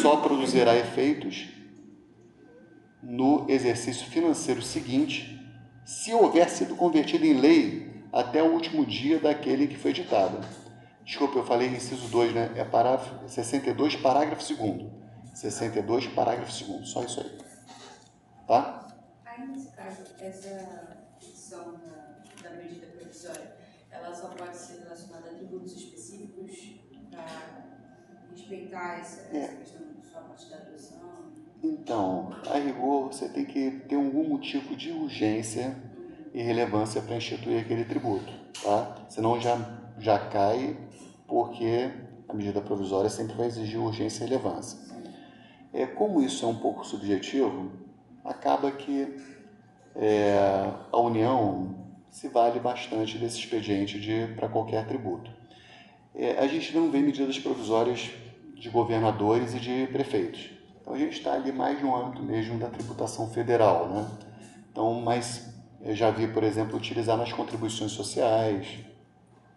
só produzirá efeitos no exercício financeiro seguinte, se houver sido convertido em lei até o último dia daquele que foi editado. Desculpa, eu falei inciso 2, né? É parágrafo 62, parágrafo 2º. 62, parágrafo 2º. Só isso aí. Tá? Aí, nesse caso, essa edição da medida provisória, ela só pode ser relacionada a tributos específicos para respeitar essa questão só a partir da adoção? Então, a rigor, você tem que ter algum motivo de urgência e relevância para instituir aquele tributo, tá? Senão já cai, porque a medida provisória sempre vai exigir urgência e relevância. Como isso é um pouco subjetivo, acaba que a União se vale bastante desse expediente para qualquer tributo. A gente não vê medidas provisórias de governadores e de prefeitos. Então, a gente está ali mais no âmbito mesmo da tributação federal, né? Então, mas eu já vi, por exemplo, utilizar nas contribuições sociais,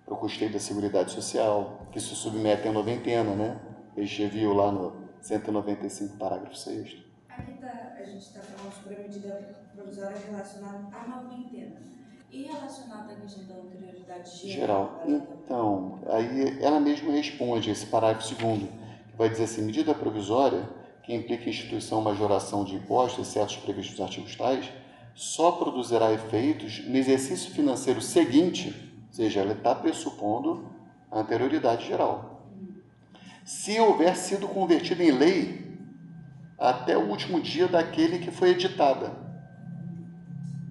para o custeio da Seguridade Social, que se submetem à noventena, né? A gente viu lá no 195, parágrafo 6º. Aqui a gente está falando sobre a medida provisória relacionada à noventena. E relacionada à questão da anterioridade geral? Então, aí ela mesma responde esse parágrafo 2º, que vai dizer assim: medida provisória que implica instituição ou majoração de impostos, exceto os previstos nos artigos tais, só produzirá efeitos no exercício financeiro seguinte, ou seja, ela está pressupondo a anterioridade geral, se houver sido convertida em lei até o último dia daquele que foi editada.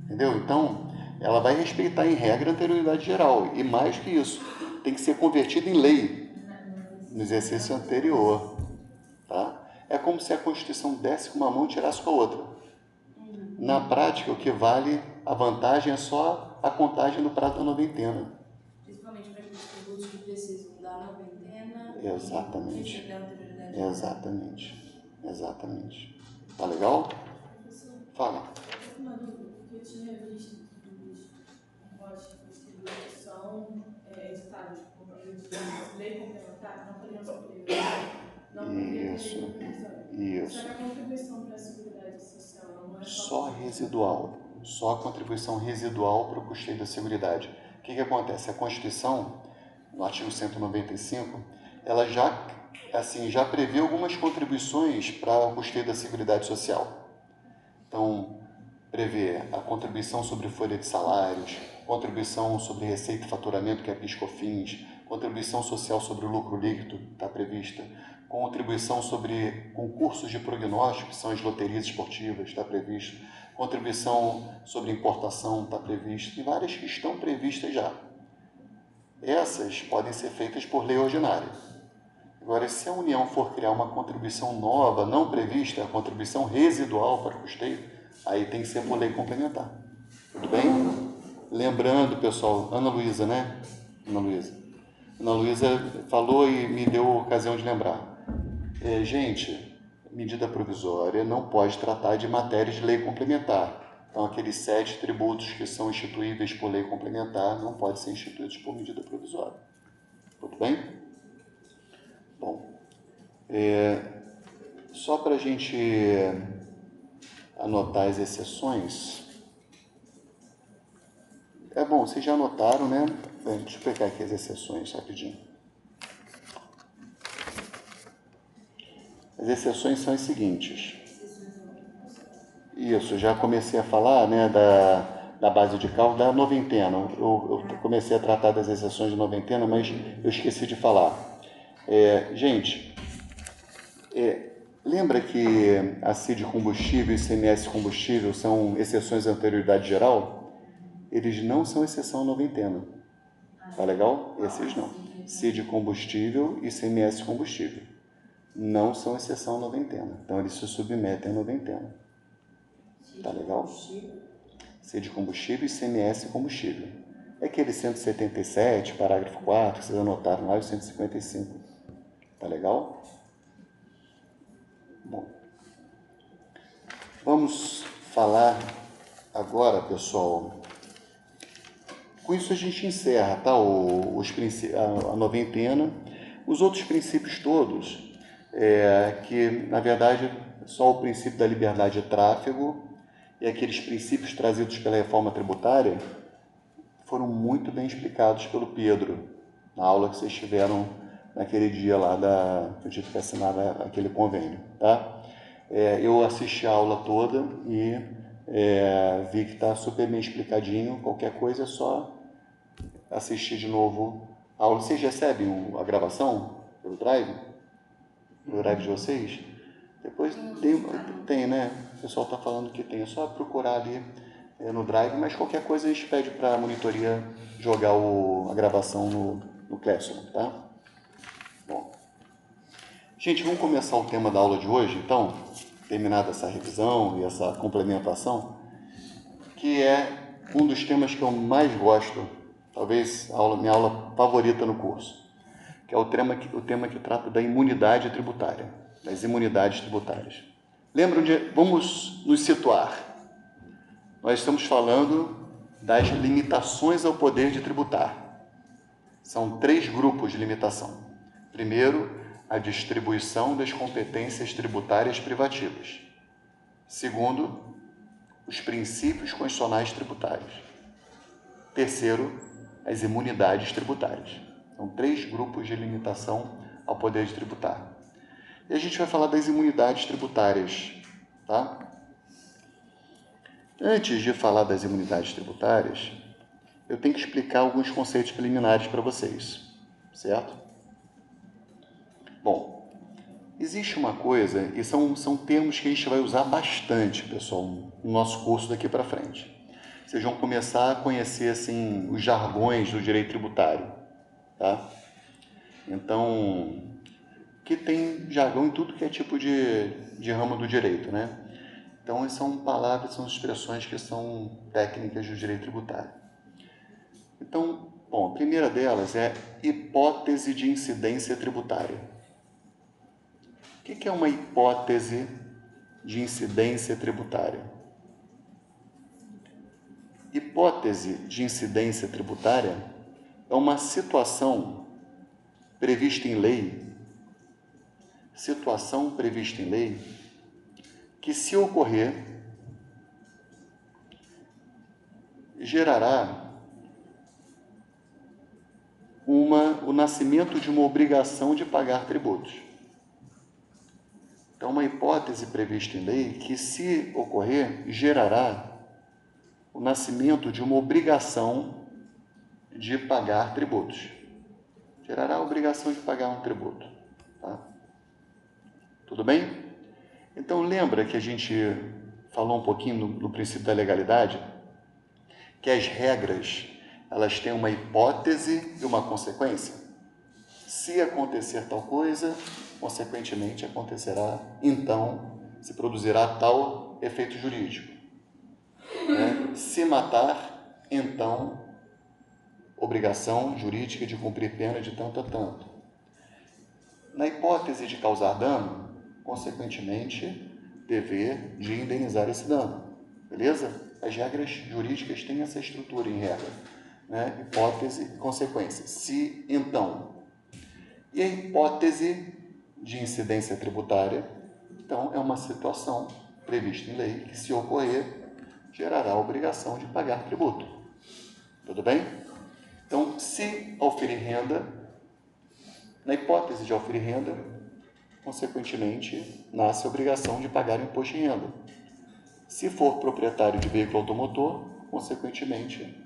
Entendeu? Então, ela vai respeitar em regra a anterioridade geral. E mais que isso, tem que ser convertida em lei no exercício anterior. Tá? É como se a Constituição desse com uma mão e tirasse com a outra. Na prática, o que vale, a vantagem é só a contagem do prazo da noventena. Principalmente para aqueles tributos que precisam da noventena. Exatamente. E da anterioridade geral. Exatamente. Tá legal? Fala. Uma dúvida, porque eu tinha visto que os impostos que são editados por meio de lei complementar, não poderiam ser previstos. Não poderiam ser previstos. Só que a contribuição para a Seguridade Social não é só residual. Só a contribuição residual para o custeio da Seguridade. O que acontece? A Constituição, no artigo 195, ela já prevê algumas contribuições para o custeio da Seguridade Social. Então, prevê a contribuição sobre folha de salários, contribuição sobre receita e faturamento, que é PIS/COFINS, contribuição social sobre o lucro líquido, está prevista, contribuição sobre concursos de prognóstico, que são as loterias esportivas, está previsto, contribuição sobre importação, está previsto, e várias que estão previstas já. Essas podem ser feitas por lei ordinária. Agora, se a União for criar uma contribuição nova, não prevista, a contribuição residual para o custeio, aí tem que ser por lei complementar. Tudo bem? Lembrando, pessoal, Ana Luísa, né? Ana Luísa falou e me deu a ocasião de lembrar. Gente, medida provisória não pode tratar de matérias de lei complementar. Então, aqueles 7 tributos que são instituíveis por lei complementar não podem ser instituídos por medida provisória. Tudo bem? Bom, só para a gente anotar as exceções. É bom, vocês já anotaram, né? Deixa eu pegar aqui as exceções rapidinho. As exceções são as seguintes. Isso, já comecei a falar, né, da base de cálculo, da noventena. Eu comecei a tratar das exceções de noventena, mas eu esqueci de falar. Gente, lembra que a CID combustível e ICMS combustível são exceções à anterioridade geral? Eles não são exceção à noventena. Tá legal? Esses não. CID combustível e ICMS combustível não são exceção à noventena. Então, eles se submetem à noventena. Tá legal? CID combustível e ICMS combustível. É aquele 177, parágrafo 4, que vocês anotaram lá, o 155. Tá legal? Bom. Vamos falar agora, pessoal. Com isso a gente encerra, tá? A noventena. Os outros princípios todos, que na verdade só o princípio da liberdade de tráfego e aqueles princípios trazidos pela reforma tributária foram muito bem explicados pelo Pedro, na aula que vocês tiveram naquele dia lá que eu tive que assinar aquele convênio, tá? Eu assisti a aula toda e vi que está super bem explicadinho. Qualquer coisa é só assistir de novo a aula. Vocês recebem a gravação pelo Drive? Pelo Drive de vocês? Depois tem, né? O pessoal está falando que tem. É só procurar ali no Drive, mas qualquer coisa a gente pede para a monitoria jogar a gravação no Classroom, tá? Bom. Gente, vamos começar o tema da aula de hoje, então, terminada essa revisão e essa complementação, que é um dos temas que eu mais gosto, talvez minha aula favorita no curso, que é o tema que trata da imunidade tributária, das imunidades tributárias. Vamos nos situar. Nós estamos falando das limitações ao poder de tributar. São 3 grupos de limitação. Primeiro, a distribuição das competências tributárias privativas. Segundo, os princípios constitucionais tributários. Terceiro, as imunidades tributárias. São 3 grupos de limitação ao poder de tributar. E a gente vai falar das imunidades tributárias, tá? Antes de falar das imunidades tributárias, eu tenho que explicar alguns conceitos preliminares para vocês, certo? Bom, existe uma coisa, e são termos que a gente vai usar bastante, pessoal, no nosso curso daqui para frente. Vocês vão começar a conhecer, assim, os jargões do direito tributário, tá? Então, que tem jargão em tudo que é tipo de ramo do direito, né? Então, são palavras, são expressões que são técnicas do direito tributário. Então, bom, a primeira delas é hipótese de incidência tributária. O que é uma hipótese de incidência tributária? Hipótese de incidência tributária é uma situação prevista em lei, que, se ocorrer, gerará o nascimento de uma obrigação de pagar tributos. Então, uma hipótese prevista em lei que, se ocorrer, gerará o nascimento de uma obrigação de pagar tributos. Gerará a obrigação de pagar um tributo. Tá? Tudo bem? Então, lembra que a gente falou um pouquinho no princípio da legalidade? Que as regras, elas têm uma hipótese e uma consequência. Se acontecer tal coisa, consequentemente acontecerá, então, se produzirá tal efeito jurídico. Se matar, então, obrigação jurídica de cumprir pena de tanto a tanto. Na hipótese de causar dano, consequentemente, dever de indenizar esse dano. Beleza? As regras jurídicas têm essa estrutura em regra, né? Hipótese e consequência. Se, então. E a hipótese de incidência tributária Então, é uma situação prevista em lei que, se ocorrer, gerará a obrigação de pagar tributo. Tudo bem? Então, se auferir renda, na hipótese de auferir renda, consequentemente, nasce a obrigação de pagar o imposto de renda. Se for proprietário de veículo automotor, consequentemente,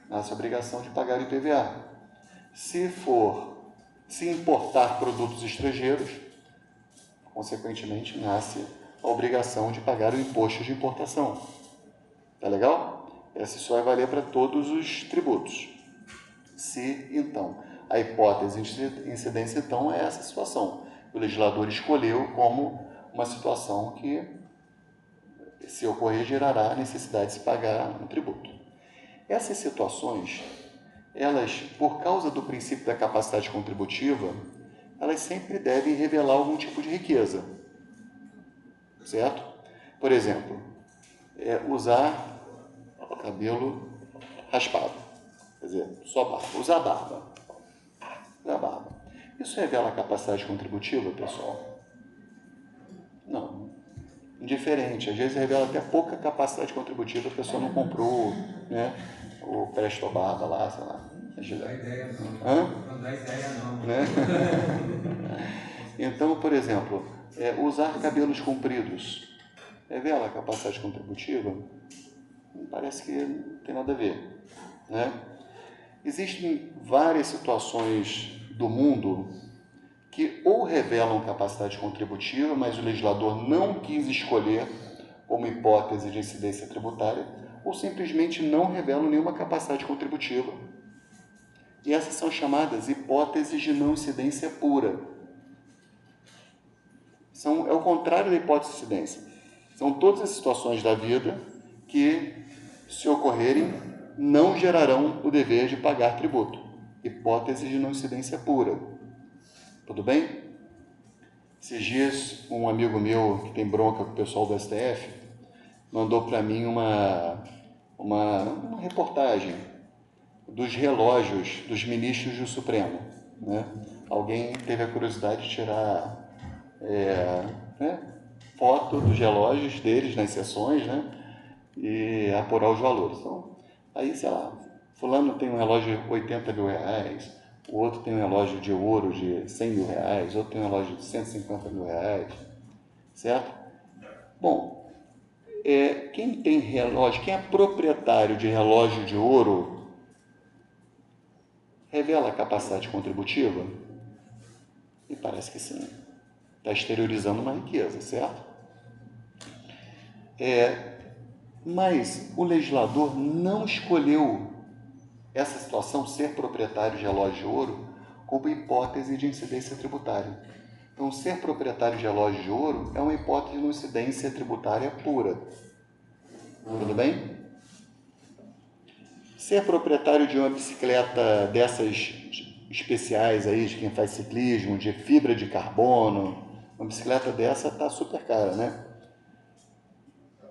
nasce a obrigação de pagar o IPVA. Se importar produtos estrangeiros, consequentemente, nasce a obrigação de pagar o imposto de importação. Tá legal? Essa só vai valer para todos os tributos. Se, então, a hipótese de incidência, então, é essa situação. O legislador escolheu como uma situação que, se ocorrer, gerará a necessidade de se pagar um tributo. Essas situações, elas, por causa do princípio da capacidade contributiva, elas sempre devem revelar algum tipo de riqueza, certo? Por exemplo, usar cabelo raspado, quer dizer, só barba, usar barba. Isso revela a capacidade contributiva, pessoal? Não. Indiferente, às vezes revela até pouca capacidade contributiva, a pessoa não comprou, né, o Presto Barba lá, sei lá. Não dá ideia não. Hã? Não dá ideia não. Né? Então, por exemplo, usar cabelos compridos revela a capacidade contributiva? Parece que não tem nada a ver, né? Existem várias situações do mundo que ou revelam capacidade contributiva, mas o legislador não quis escolher como hipótese de incidência tributária, ou simplesmente não revelam nenhuma capacidade contributiva. E essas são chamadas hipóteses de não incidência pura. É o contrário da hipótese de incidência. São todas as situações da vida que, se ocorrerem, não gerarão o dever de pagar tributo. Hipótese de não incidência pura. Tudo bem? Esses dias, um amigo meu que tem bronca com o pessoal do STF mandou para mim uma reportagem dos relógios dos ministros do Supremo, né? Alguém teve a curiosidade de tirar foto dos relógios deles nas sessões, né? E apurar os valores. Então, aí, sei lá, fulano tem um relógio de 80 mil reais, o outro tem um relógio de ouro de 100 mil reais, outro tem um relógio de 150 mil reais, certo? Bom, quem tem relógio, quem é proprietário de relógio de ouro, revela a capacidade contributiva? E parece que sim. Está exteriorizando uma riqueza, certo? Mas o legislador não escolheu essa situação, ser proprietário de relógio de ouro, como hipótese de incidência tributária. Então, ser proprietário de relógio de ouro é uma hipótese de incidência tributária pura. Tudo bem? Ser proprietário de uma bicicleta dessas especiais aí, de quem faz ciclismo, de fibra de carbono, uma bicicleta dessa está super cara, né?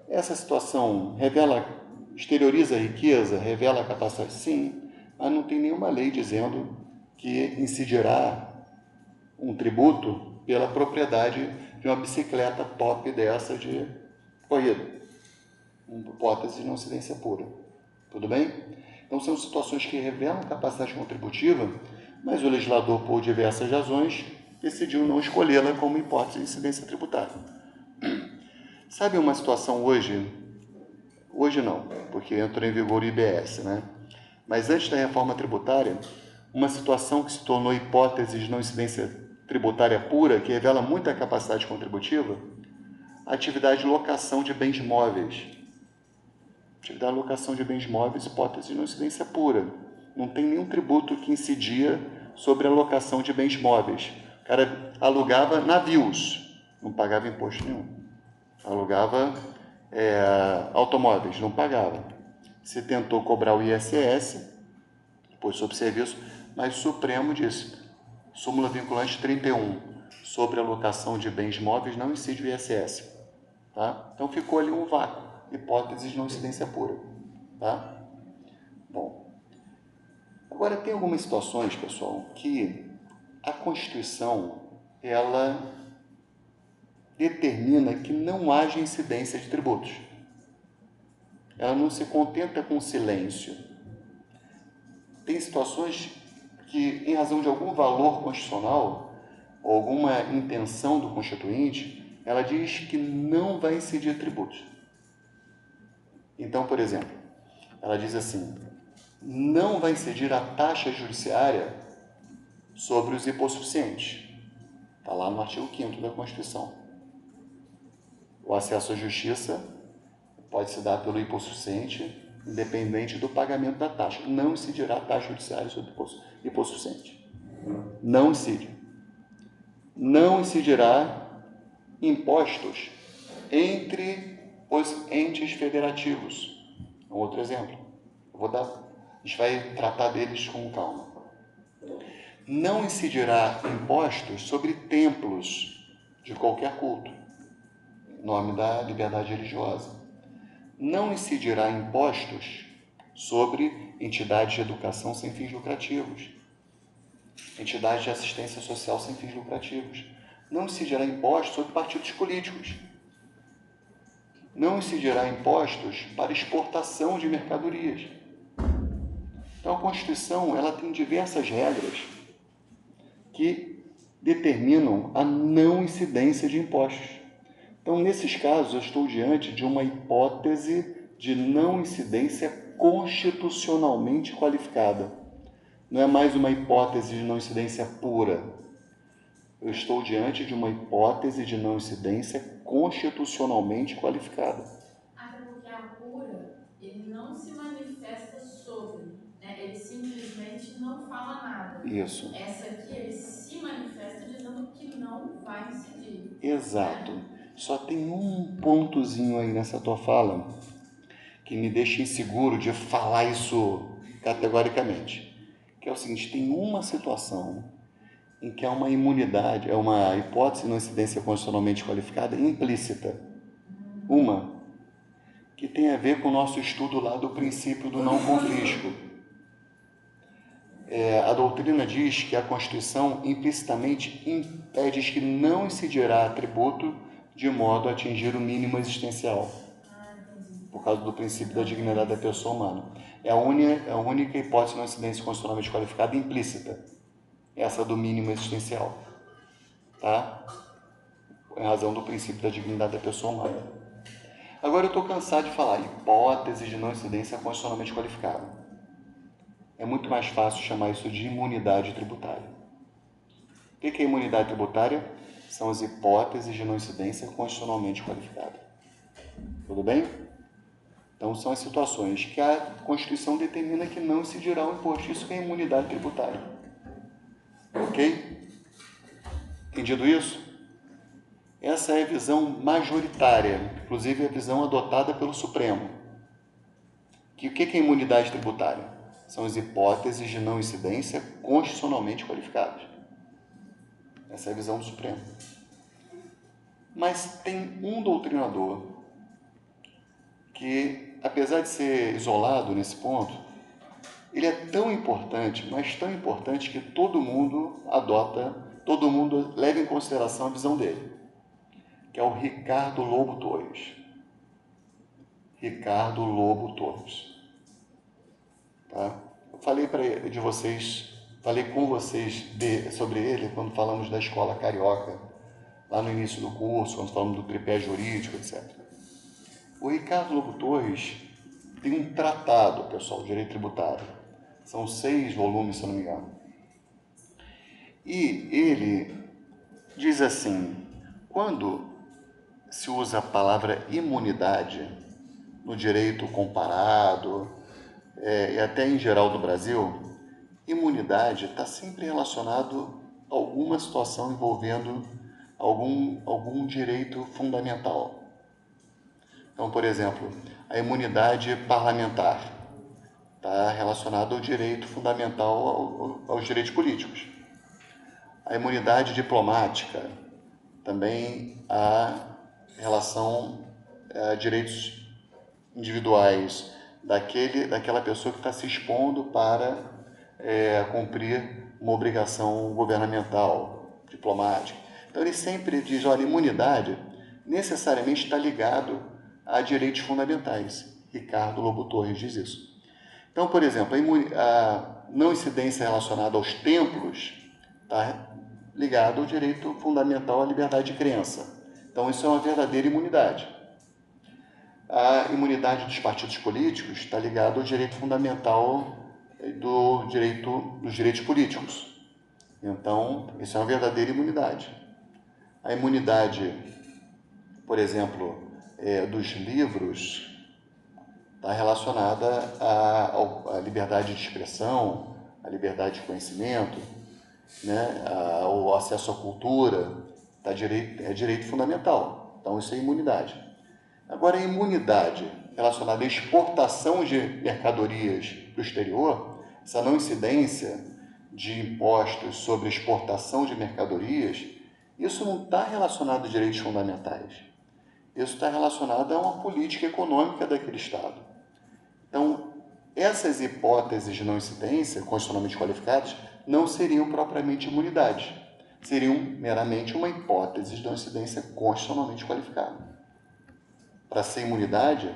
Essa situação exterioriza a riqueza, revela a capacidade? Sim, mas não tem nenhuma lei dizendo que incidirá um tributo pela propriedade de uma bicicleta top dessa de corrida. Uma hipótese de não incidência pura. Tudo bem? Então, são situações que revelam capacidade contributiva, mas o legislador, por diversas razões, decidiu não escolhê-la como hipótese de incidência tributária. Sabe uma situação hoje não, porque entrou em vigor o IBS, né? Mas antes da reforma tributária, uma situação que se tornou hipótese de não incidência tributária pura, que revela muita capacidade contributiva, a atividade de locação de bens móveis. Atividade de locação de bens móveis, hipótese de não incidência pura. Não tem nenhum tributo que incidia sobre a locação de bens móveis. O cara alugava navios, não pagava imposto nenhum. Alugava automóveis, não pagava. Se tentou cobrar o ISS, pôs sob serviço, mas o Supremo disse, súmula vinculante 31, sobre a locação de bens móveis não incide o ISS. Tá? Então ficou ali um vácuo, hipótese de não incidência pura. Tá? Bom, agora tem algumas situações, pessoal, que a Constituição, ela determina que não haja incidência de tributos. Ela não se contenta com silêncio. Tem situações que, em razão de algum valor constitucional, ou alguma intenção do constituinte, ela diz que não vai incidir tributos. Então, por exemplo, ela diz assim: não vai incidir a taxa judiciária sobre os hipossuficientes. Está lá no artigo 5º da Constituição. O acesso à justiça pode se dar pelo hipossuficiente, independente do pagamento da taxa. Não incidirá a taxa judiciária sobre o hipossuficiente. Não incide. Não incidirá impostos entre os entes federativos. Um outro exemplo. A gente vai tratar deles com calma. Não incidirá impostos sobre templos de qualquer culto, em nome da liberdade religiosa. Não incidirá impostos sobre entidades de educação sem fins lucrativos, entidades de assistência social sem fins lucrativos. Não incidirá impostos sobre partidos políticos. Não incidirá impostos para exportação de mercadorias. Então, a Constituição ela tem diversas regras que determinam a não incidência de impostos. Então, nesses casos, eu estou diante de uma hipótese de não incidência constitucionalmente qualificada. Não é mais uma hipótese de não incidência pura. Eu estou diante de uma hipótese de não incidência constitucionalmente qualificada. Até porque a pura, ele não se manifesta sobre, né? Ele simplesmente não fala nada. Isso. Essa aqui, ele se manifesta dizendo que não vai incidir. Exato. Só tem um pontozinho aí nessa tua fala que me deixa inseguro de falar isso categoricamente, que é o seguinte: tem uma situação em que há uma imunidade, é uma hipótese de não incidência constitucionalmente qualificada implícita. Uma, que tem a ver com o nosso estudo lá do princípio do não confisco. A doutrina diz que a Constituição implicitamente impede que não incidirá tributo de modo a atingir o mínimo existencial, por causa do princípio da dignidade da pessoa humana. É a única hipótese de não incidência constitucionalmente qualificada implícita, essa do mínimo existencial, tá? Em razão do princípio da dignidade da pessoa humana. Agora eu estou cansado de falar hipótese de não incidência constitucionalmente qualificada. É muito mais fácil chamar isso de imunidade tributária. O que é imunidade tributária? São as hipóteses de não incidência constitucionalmente qualificada. Tudo bem? Então, são as situações que a Constituição determina que não incidirá o imposto. Isso que é imunidade tributária. Ok? Entendido isso? Essa é a visão majoritária, inclusive a visão adotada pelo Supremo. O que é imunidade tributária? São as hipóteses de não incidência constitucionalmente qualificadas. Essa é a visão do Supremo. Mas tem um doutrinador que, apesar de ser isolado nesse ponto, ele é tão importante, mas tão importante que todo mundo leva em consideração a visão dele, que é o Ricardo Lobo Torres. Ricardo Lobo Torres. Tá? Eu falei com vocês sobre ele quando falamos da escola carioca, lá no início do curso, quando falamos do tripé jurídico, etc. O Ricardo Lobo Torres tem um tratado, pessoal, de direito tributário. São 6 volumes, se eu não me engano. E ele diz assim: quando se usa a palavra imunidade no direito comparado, e até em geral do Brasil, imunidade está sempre relacionado a alguma situação envolvendo algum direito fundamental. Então, por exemplo, a imunidade parlamentar está relacionada ao direito fundamental, aos direitos políticos. A imunidade diplomática também há relação a direitos individuais daquela pessoa que está se expondo para cumprir uma obrigação governamental, diplomática. Então ele sempre diz: olha, imunidade necessariamente está ligado a direitos fundamentais. Ricardo Lobo Torres diz isso. Então, por exemplo, a não incidência relacionada aos templos está ligado ao direito fundamental à liberdade de crença. Então, isso é uma verdadeira imunidade. A imunidade dos partidos políticos está ligada ao direito fundamental dos direitos políticos. Então, isso é uma verdadeira imunidade. A imunidade, por exemplo, dos livros está relacionada à liberdade de expressão, à liberdade de conhecimento, né, ao acesso à cultura, é direito fundamental. Então, isso é imunidade. Agora, a imunidade relacionada à exportação de mercadorias para o exterior, essa não incidência de impostos sobre exportação de mercadorias, isso não está relacionado a direitos fundamentais. Isso está relacionado a uma política econômica daquele Estado. Então, essas hipóteses de não incidência, constitucionalmente qualificadas, não seriam propriamente imunidades. Seriam meramente uma hipótese de não incidência constitucionalmente qualificada. Para ser imunidade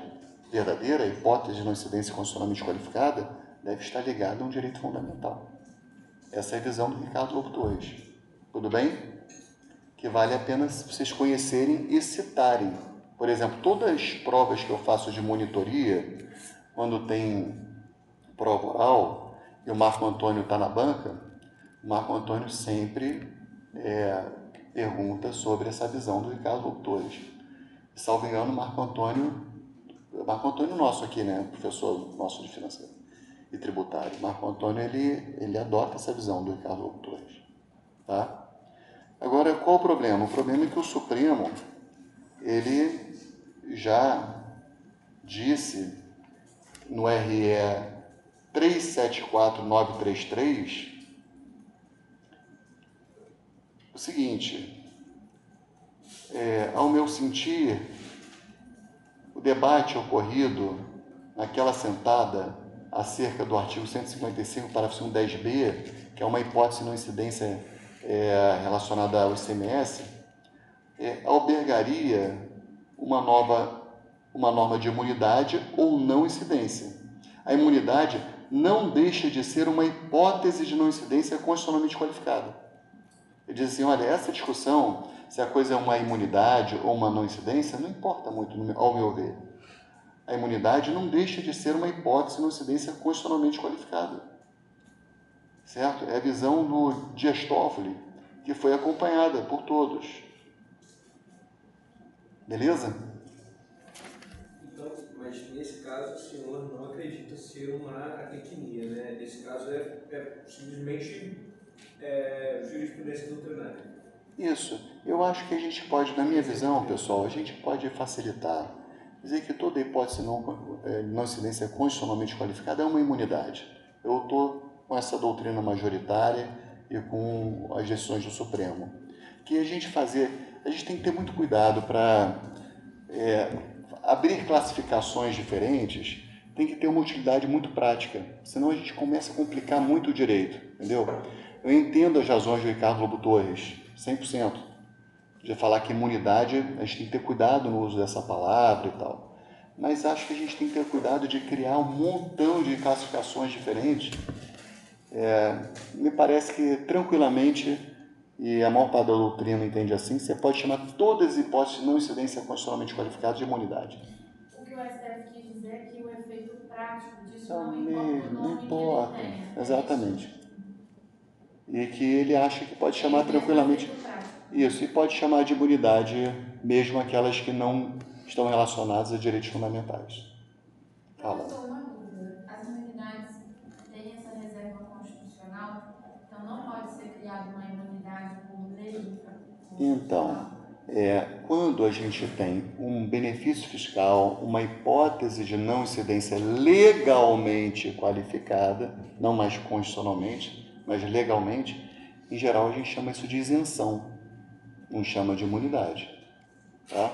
verdadeira, a hipótese de não incidência constitucionalmente qualificada deve estar ligada a um direito fundamental. Essa é a visão do Ricardo Lobo Torres. Tudo bem? Que vale a pena vocês conhecerem e citarem. Por exemplo, todas as provas que eu faço de monitoria, quando tem prova oral e o Marco Antônio está na banca, o Marco Antônio sempre pergunta sobre essa visão do Ricardo Lobo Torres. Salvo engano, Marco Antônio nosso aqui, né, professor nosso de financeiro e tributário, Marco Antônio, ele adota essa visão do Ricardo Lobo Torres, tá? Agora, qual o problema? O problema é que o Supremo, ele já disse no RE 374933 o seguinte: ao meu sentir, o debate ocorrido naquela sentada acerca do artigo 155, parágrafo 10b, que é uma hipótese de não incidência relacionada ao ICMS, albergaria uma norma de imunidade ou não incidência. A imunidade não deixa de ser uma hipótese de não incidência constitucionalmente qualificada. Ele diz assim, olha, essa discussão, se a coisa é uma imunidade ou uma não incidência, não importa muito, ao meu ver. A imunidade não deixa de ser uma hipótese de não incidência constitucionalmente qualificada. Certo? É a visão do Dias Toffoli, que foi acompanhada por todos. Beleza? Então, mas nesse caso o senhor não acredita ser uma atecnia, né? Nesse caso é simplesmente jurisprudência doutrinária. Isso. Eu acho que a gente pode, na minha visão, pessoal, a gente pode facilitar. Dizer que toda hipótese não incidência constitucionalmente qualificada é uma imunidade. Eu estou com essa doutrina majoritária e com as decisões do Supremo. Que a gente tem que ter muito cuidado para abrir classificações diferentes, tem que ter uma utilidade muito prática, senão a gente começa a complicar muito o direito, entendeu? Eu entendo as razões do Ricardo Lobo Torres, 100%, de falar que imunidade, a gente tem que ter cuidado no uso dessa palavra e tal, mas acho que a gente tem que ter cuidado de criar um montão de classificações diferentes. Me parece que tranquilamente, e a maior parte da doutrina entende assim, você pode chamar todas as hipóteses de não incidência constitucionalmente qualificada de imunidade. O que o STF quis dizer é que o efeito prático disso Então, não importa o não nome importa, que ele tenha. exatamente. E que ele acha que pode chamar tranquilamente isso, e pode chamar de imunidade mesmo aquelas que não estão relacionadas a direitos fundamentais. Fala. Professor, uma dúvida. As imunidades têm essa reserva constitucional, então não pode ser criada uma imunidade por lei? Então, quando a gente tem um benefício fiscal, uma hipótese de não incidência legalmente qualificada, não mais constitucionalmente, mas legalmente, em geral a gente chama isso de isenção, não chama de imunidade. Tá?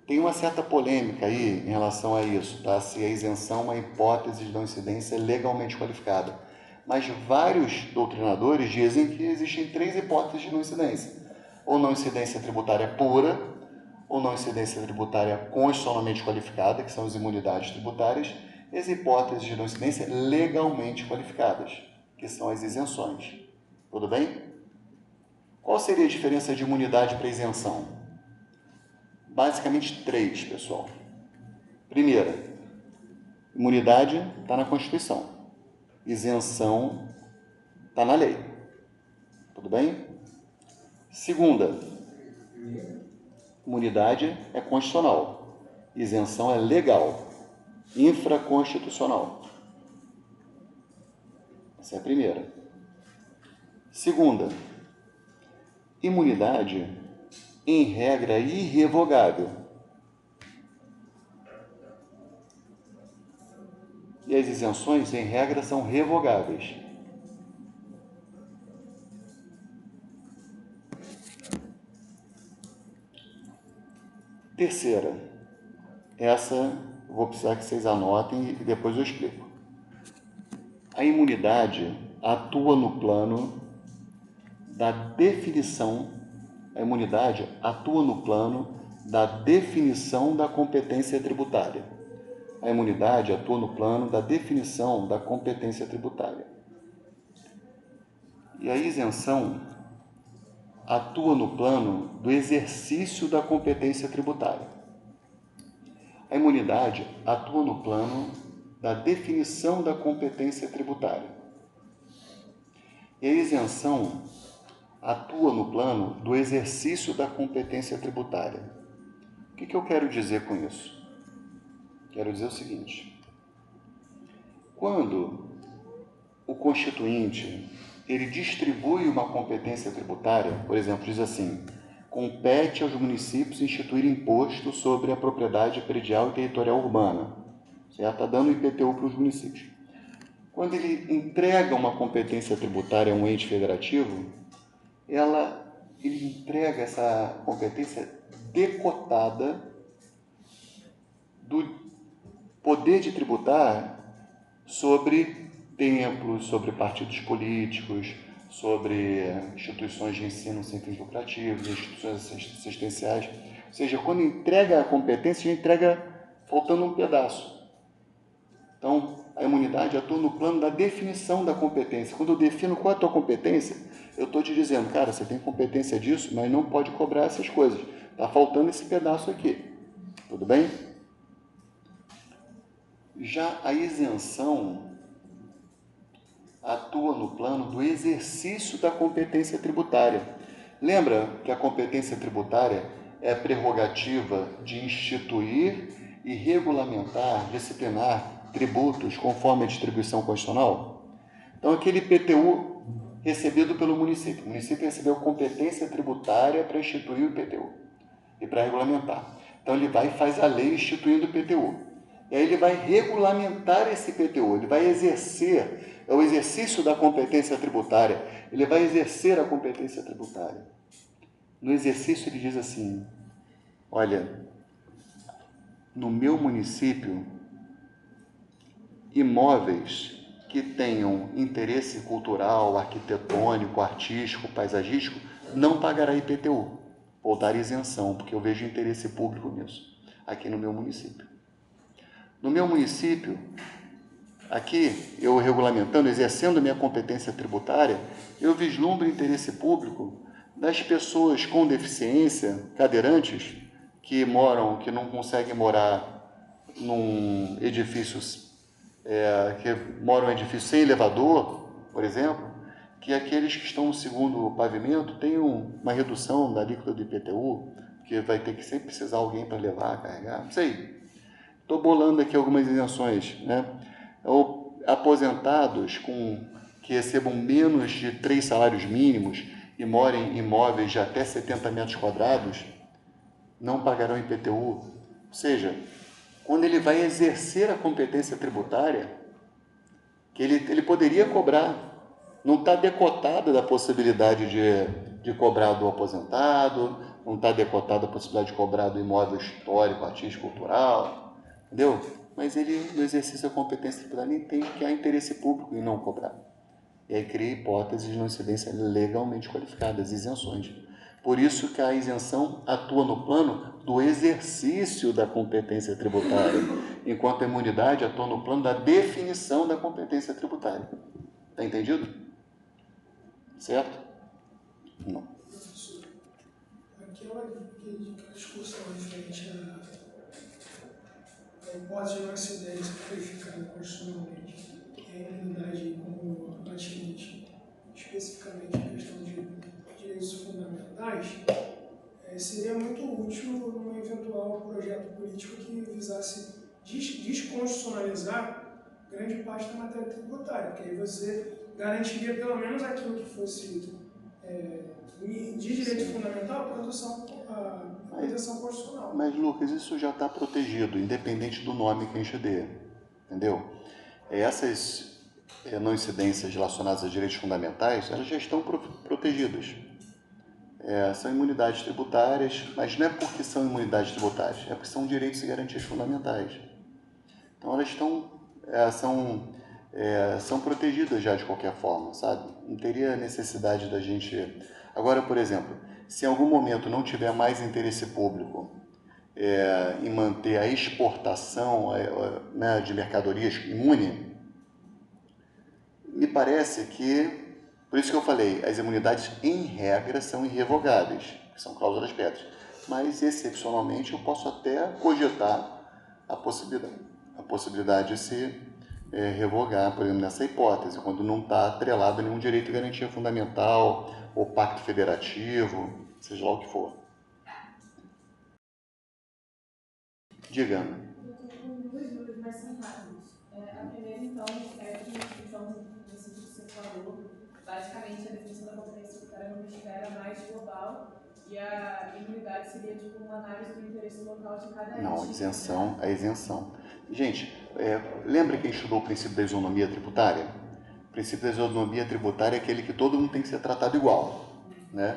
Tem uma certa polêmica aí em relação a isso, tá? Se a isenção é uma hipótese de não incidência legalmente qualificada. Mas vários doutrinadores dizem que existem 3 hipóteses de não incidência. Ou não incidência tributária pura, ou não incidência tributária constitucionalmente qualificada, que são as imunidades tributárias, e as hipóteses de não incidência legalmente qualificadas, que são as isenções. Tudo bem? Qual seria a diferença de imunidade para isenção? Basicamente 3, pessoal. Primeira, imunidade está na Constituição. Isenção está na lei. Tudo bem? Segunda, imunidade é constitucional. Isenção é legal, infraconstitucional. Essa é a primeira. Segunda, imunidade, em regra, irrevogável. E as isenções, em regra, são revogáveis. Terceira, essa vou precisar que vocês anotem e depois eu explico. A imunidade atua no plano da definição, a imunidade atua no plano da definição da competência tributária. A imunidade atua no plano da definição da competência tributária. E a isenção atua no plano do exercício da competência tributária. A imunidade atua no plano da definição da competência tributária. E a isenção atua no plano do exercício da competência tributária. O que eu quero dizer com isso? Quero dizer o seguinte: quando o constituinte ele distribui uma competência tributária, por exemplo, diz assim: compete aos municípios instituir imposto sobre a propriedade predial e territorial urbana, certo? Está dando IPTU para os municípios. Quando ele entrega uma competência tributária a um ente federativo, ele entrega essa competência decotada do poder de tributar sobre templos, sobre partidos políticos, sobre instituições de ensino sem fins lucrativos, instituições assistenciais. Ou seja, quando entrega a competência, ele entrega faltando um pedaço. Então, a imunidade atua no plano da definição da competência. Quando eu defino qual é a tua competência, eu estou te dizendo, cara, você tem competência disso, mas não pode cobrar essas coisas. Está faltando esse pedaço aqui. Tudo bem? Já a isenção atua no plano do exercício da competência tributária. Lembra que a competência tributária é a prerrogativa de instituir e regulamentar, disciplinar tributos conforme a distribuição constitucional? Então, aquele IPTU recebido pelo município. O município recebeu competência tributária para instituir o IPTU e para regulamentar. Então, ele vai e faz a lei instituindo o IPTU. E aí ele vai regulamentar esse IPTU, ele vai exercer, é o exercício da competência tributária, ele vai exercer a competência tributária. No exercício ele diz assim: olha, no meu município, imóveis que tenham interesse cultural, arquitetônico, artístico, paisagístico, não pagará IPTU, ou dar isenção, porque eu vejo interesse público nisso, aqui no meu município. No meu município, aqui, eu regulamentando, exercendo minha competência tributária, eu vislumbro interesse público das pessoas com deficiência, cadeirantes, que não conseguem morar num edifício, que moram em edifício sem elevador, por exemplo, que aqueles que estão no segundo pavimento tenham uma redução da alíquota do IPTU, que vai ter que sempre precisar alguém para levar, carregar, não sei. Estou bolando aqui algumas isenções, né? Ou aposentados que recebam menos de 3 salários mínimos e morem em imóveis de até 70 metros quadrados, não pagarão IPTU. Ou seja, quando ele vai exercer a competência tributária, que ele poderia cobrar, não está decotada da possibilidade de cobrar do aposentado, não está decotada a possibilidade de cobrar do imóvel histórico, artístico, cultural, entendeu? Mas ele, no exercício da competência tributária, entende que há interesse público em não cobrar. E aí cria hipóteses de não incidência legalmente qualificadas, isenções. Por isso que a isenção atua no plano do exercício da competência tributária, enquanto a imunidade atua no plano da definição da competência tributária. Está entendido? Certo? Não. Professor, aquela discussão referente à hipótese de não incidência verificada constitucionalmente, que é a imunidade como atinente especificamente a questão de direitos fundamentais, seria muito útil num eventual projeto político que visasse desconstitucionalizar grande parte da matéria tributária, porque aí você garantiria pelo menos aquilo que fosse de direito fundamental, a proteção constitucional. Mas, Lucas, isso já está protegido, independente do nome que a gente dê, entendeu? Essas não incidências relacionadas a direitos fundamentais, elas já estão protegidas. São imunidades tributárias, mas não é porque são imunidades tributárias, é porque são direitos e garantias fundamentais. Então, elas são protegidas já de qualquer forma, sabe? Não teria necessidade da gente... Agora, por exemplo, se em algum momento não tiver mais interesse público em manter a exportação de mercadorias imune, me parece que, por isso que eu falei, as imunidades em regra são irrevogáveis, que são cláusulas pétreas, mas excepcionalmente eu posso até cogitar a possibilidade de se revogar, por exemplo, nessa hipótese, quando não está atrelado a nenhum direito de garantia fundamental ou pacto federativo, seja lá o que for. Diga. Eu estou com duas dúvidas, mas são rápidas. A primeira, então, é que, nesse que você falou, basicamente a definição da competência tributária não esfera mais global e a imunidade seria tipo uma análise do interesse local de cada ente. Não, a isenção. Gente, lembra que a gente estudou o princípio da isonomia tributária? O princípio da isonomia tributária é aquele que todo mundo tem que ser tratado igual, né?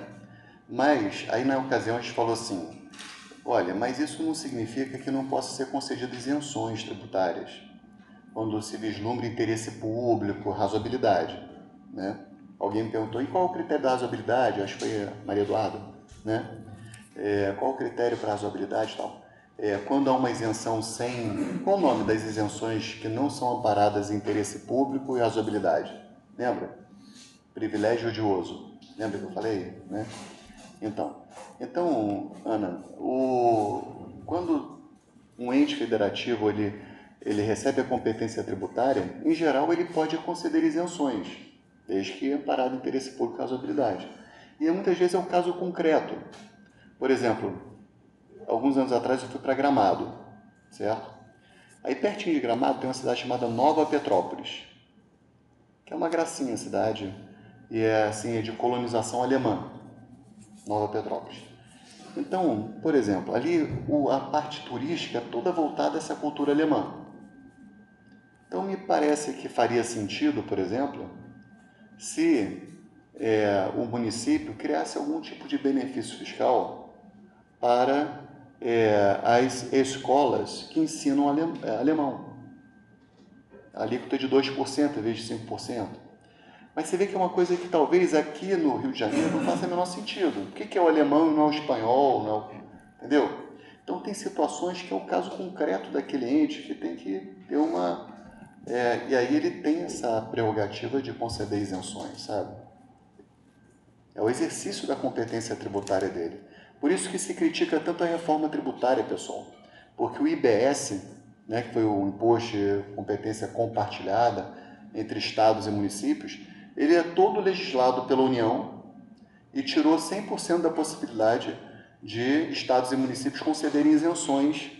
Mas, aí na ocasião a gente falou assim, olha, mas isso não significa que não possa ser concedidas isenções tributárias, quando se vislumbra interesse público, razoabilidade, né? Alguém me perguntou, e qual é o critério da razoabilidade? Acho que foi a Maria Eduarda, né? Qual o critério para razoabilidade e tal? Quando há uma isenção sem... Qual o nome das isenções que não são amparadas em interesse público e razoabilidade? Lembra? Privilégio odioso. Lembra que eu falei? Né? Então, Ana, quando um ente federativo ele recebe a competência tributária, em geral ele pode conceder isenções, desde que amparado em interesse público e razoabilidade. E muitas vezes é um caso concreto. Por exemplo, alguns anos atrás eu fui para Gramado, certo? Aí pertinho de Gramado tem uma cidade chamada Nova Petrópolis, que é uma gracinha a cidade, e é de colonização alemã, Nova Petrópolis. Então, por exemplo, ali a parte turística é toda voltada a essa cultura alemã. Então me parece que faria sentido, por exemplo, se o município criasse algum tipo de benefício fiscal para as escolas que ensinam alemão. A alíquota de 2% em vez de 5%. Mas você vê que é uma coisa que talvez aqui no Rio de Janeiro não faça o menor sentido. O que é o alemão e não é o espanhol? Entendeu? Então tem situações que é o caso concreto daquele ente que tem que ter uma... e aí ele tem essa prerrogativa de conceder isenções, sabe? É o exercício da competência tributária dele. Por isso que se critica tanto a reforma tributária, pessoal. Porque o IBS, né, que foi o Imposto de Competência Compartilhada entre Estados e municípios, ele é todo legislado pela União e tirou 100% da possibilidade de Estados e municípios concederem isenções.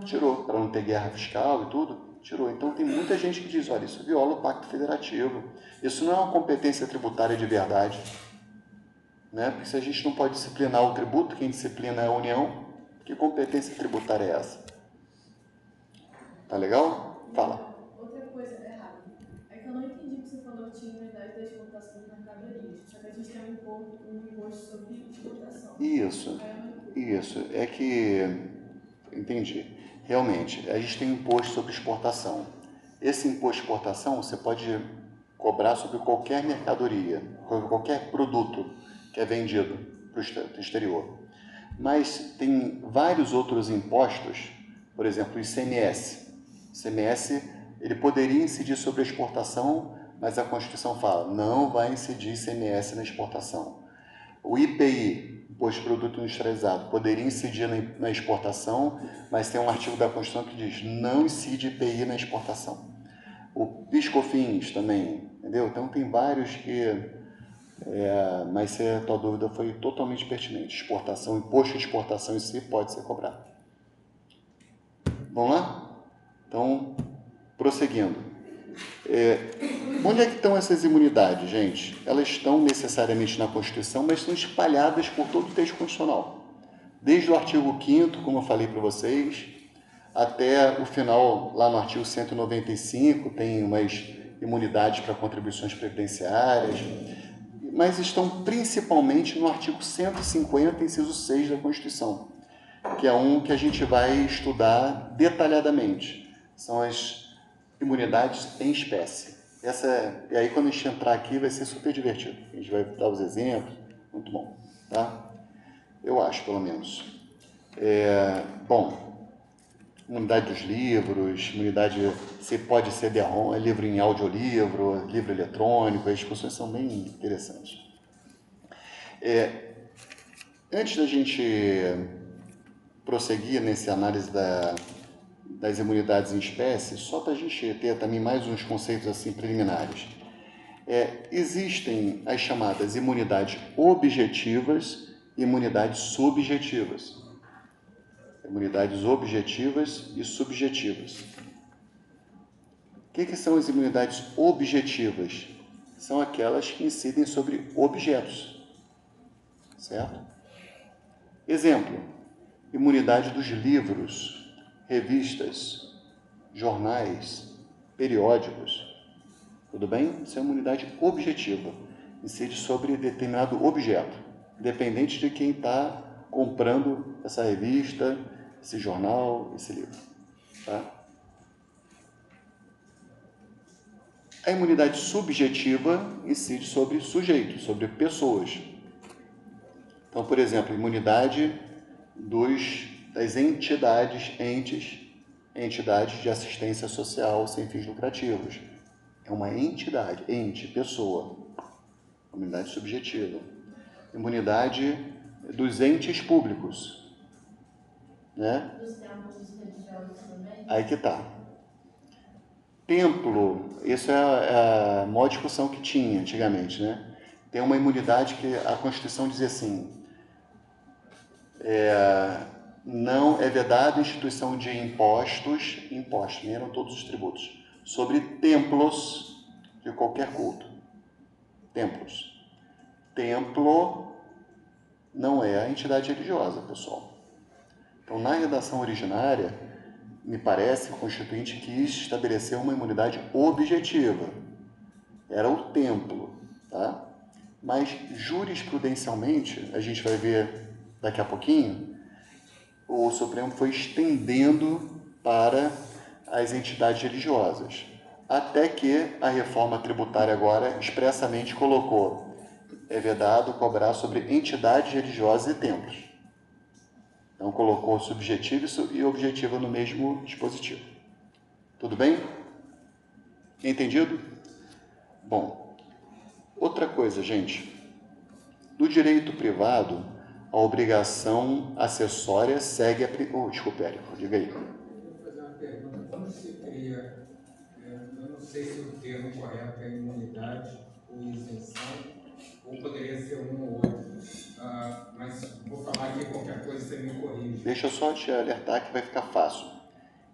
Tirou, para não ter guerra fiscal e tudo, tirou. Então tem muita gente que diz, olha, isso viola o Pacto Federativo. Isso não é uma competência tributária de verdade. Né? Porque se a gente não pode disciplinar o tributo, quem disciplina é a União, que competência tributária é essa? Tá legal? Fala. Outra coisa errada é que eu não entendi que você falou que tinha imunidade da exportação de mercadorias, só que a gente tem um imposto sobre exportação. Isso. É que... Entendi. Realmente, a gente tem um imposto sobre exportação. Esse imposto de exportação você pode cobrar sobre qualquer mercadoria, sobre qualquer produto que é vendido, para o exterior. Mas tem vários outros impostos, por exemplo, o ICMS. O ICMS, ele poderia incidir sobre a exportação, mas a Constituição fala, não vai incidir ICMS na exportação. O IPI, Imposto de Produto Industrializado, poderia incidir na exportação, mas tem um artigo da Constituição que diz, não incide IPI na exportação. O PIS/COFINS também, entendeu? Então tem vários que... mas se a tua dúvida foi totalmente pertinente. Exportação, imposto de exportação em si pode ser cobrado. Vamos lá? Então, prosseguindo. Onde é que estão essas imunidades, gente? Elas estão necessariamente na Constituição, mas estão espalhadas por todo o texto constitucional. Desde o artigo 5º, como eu falei para vocês, até o final, lá no artigo 195, tem umas imunidades para contribuições previdenciárias, mas estão principalmente no artigo 150, inciso 6 da Constituição, que é um que a gente vai estudar detalhadamente. São as imunidades em espécie. E aí, quando a gente entrar aqui, vai ser super divertido. A gente vai dar os exemplos, muito bom, tá? Eu acho, pelo menos. Bom, imunidade dos livros, imunidade, se pode ser DROM, livro em audiolivro, livro eletrônico, as discussões são bem interessantes. Antes da gente prosseguir nessa análise das imunidades em espécie, só para a gente ter também mais uns conceitos assim preliminares. Existem as chamadas imunidades objetivas e imunidades subjetivas. Imunidades objetivas e subjetivas. O que são as imunidades objetivas? São aquelas que incidem sobre objetos, certo? Exemplo, imunidade dos livros, revistas, jornais, periódicos. Tudo bem? Isso é imunidade objetiva. Incide sobre determinado objeto, independente de quem está comprando essa revista, esse jornal, esse livro. Tá? A imunidade subjetiva incide sobre sujeitos, sobre pessoas. Então, por exemplo, imunidade das entidades de assistência social sem fins lucrativos. É uma entidade, pessoa. Imunidade subjetiva. Imunidade dos entes públicos. Né? Dos templos religiosos também? Aí que está. Templo, isso é a maior discussão que tinha antigamente, né? Tem uma imunidade que a Constituição dizia assim, não é vedada a instituição de impostos, nem eram todos os tributos, sobre templos de qualquer culto. Templos. Templo não é a entidade religiosa, pessoal. Então, na redação originária, me parece que o Constituinte quis estabelecer uma imunidade objetiva. Era o templo, tá? Mas, jurisprudencialmente, a gente vai ver daqui a pouquinho, o Supremo foi estendendo para as entidades religiosas, até que a reforma tributária agora expressamente colocou vedado cobrar sobre entidades religiosas e templos. Então, colocou subjetivo e objetivo no mesmo dispositivo. Tudo bem? Entendido? Bom, outra coisa, gente. Do direito privado, a obrigação acessória segue a... desculpa, Érico, diga aí. Eu vou fazer uma pergunta. Quando se cria, eu não sei se o termo correto é imunidade ou isenção, ou poderia ser um ou outro. Mas vou falar aqui qualquer coisa, você me corrige. Deixa eu só te alertar que vai ficar fácil.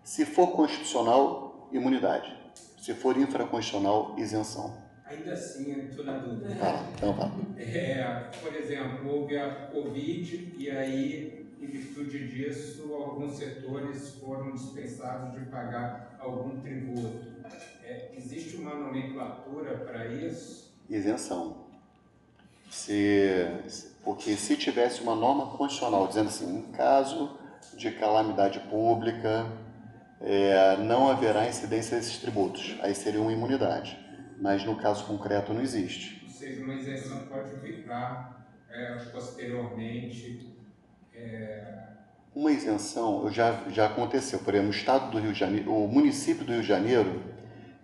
Se for constitucional, imunidade. Se for infraconstitucional, isenção. Ainda assim, eu estou na dúvida. Então fala. Por exemplo, houve a Covid e aí, em virtude disso, alguns setores foram dispensados de pagar algum tributo. Existe uma nomenclatura para isso? Isenção. Porque se tivesse uma norma constitucional dizendo assim, em caso de calamidade pública, não haverá incidência desses tributos. Aí seria uma imunidade. Mas no caso concreto não existe. Ou seja, uma isenção pode ficar posteriormente. Uma isenção já aconteceu, por exemplo, no estado do Rio de Janeiro, o município do Rio de Janeiro,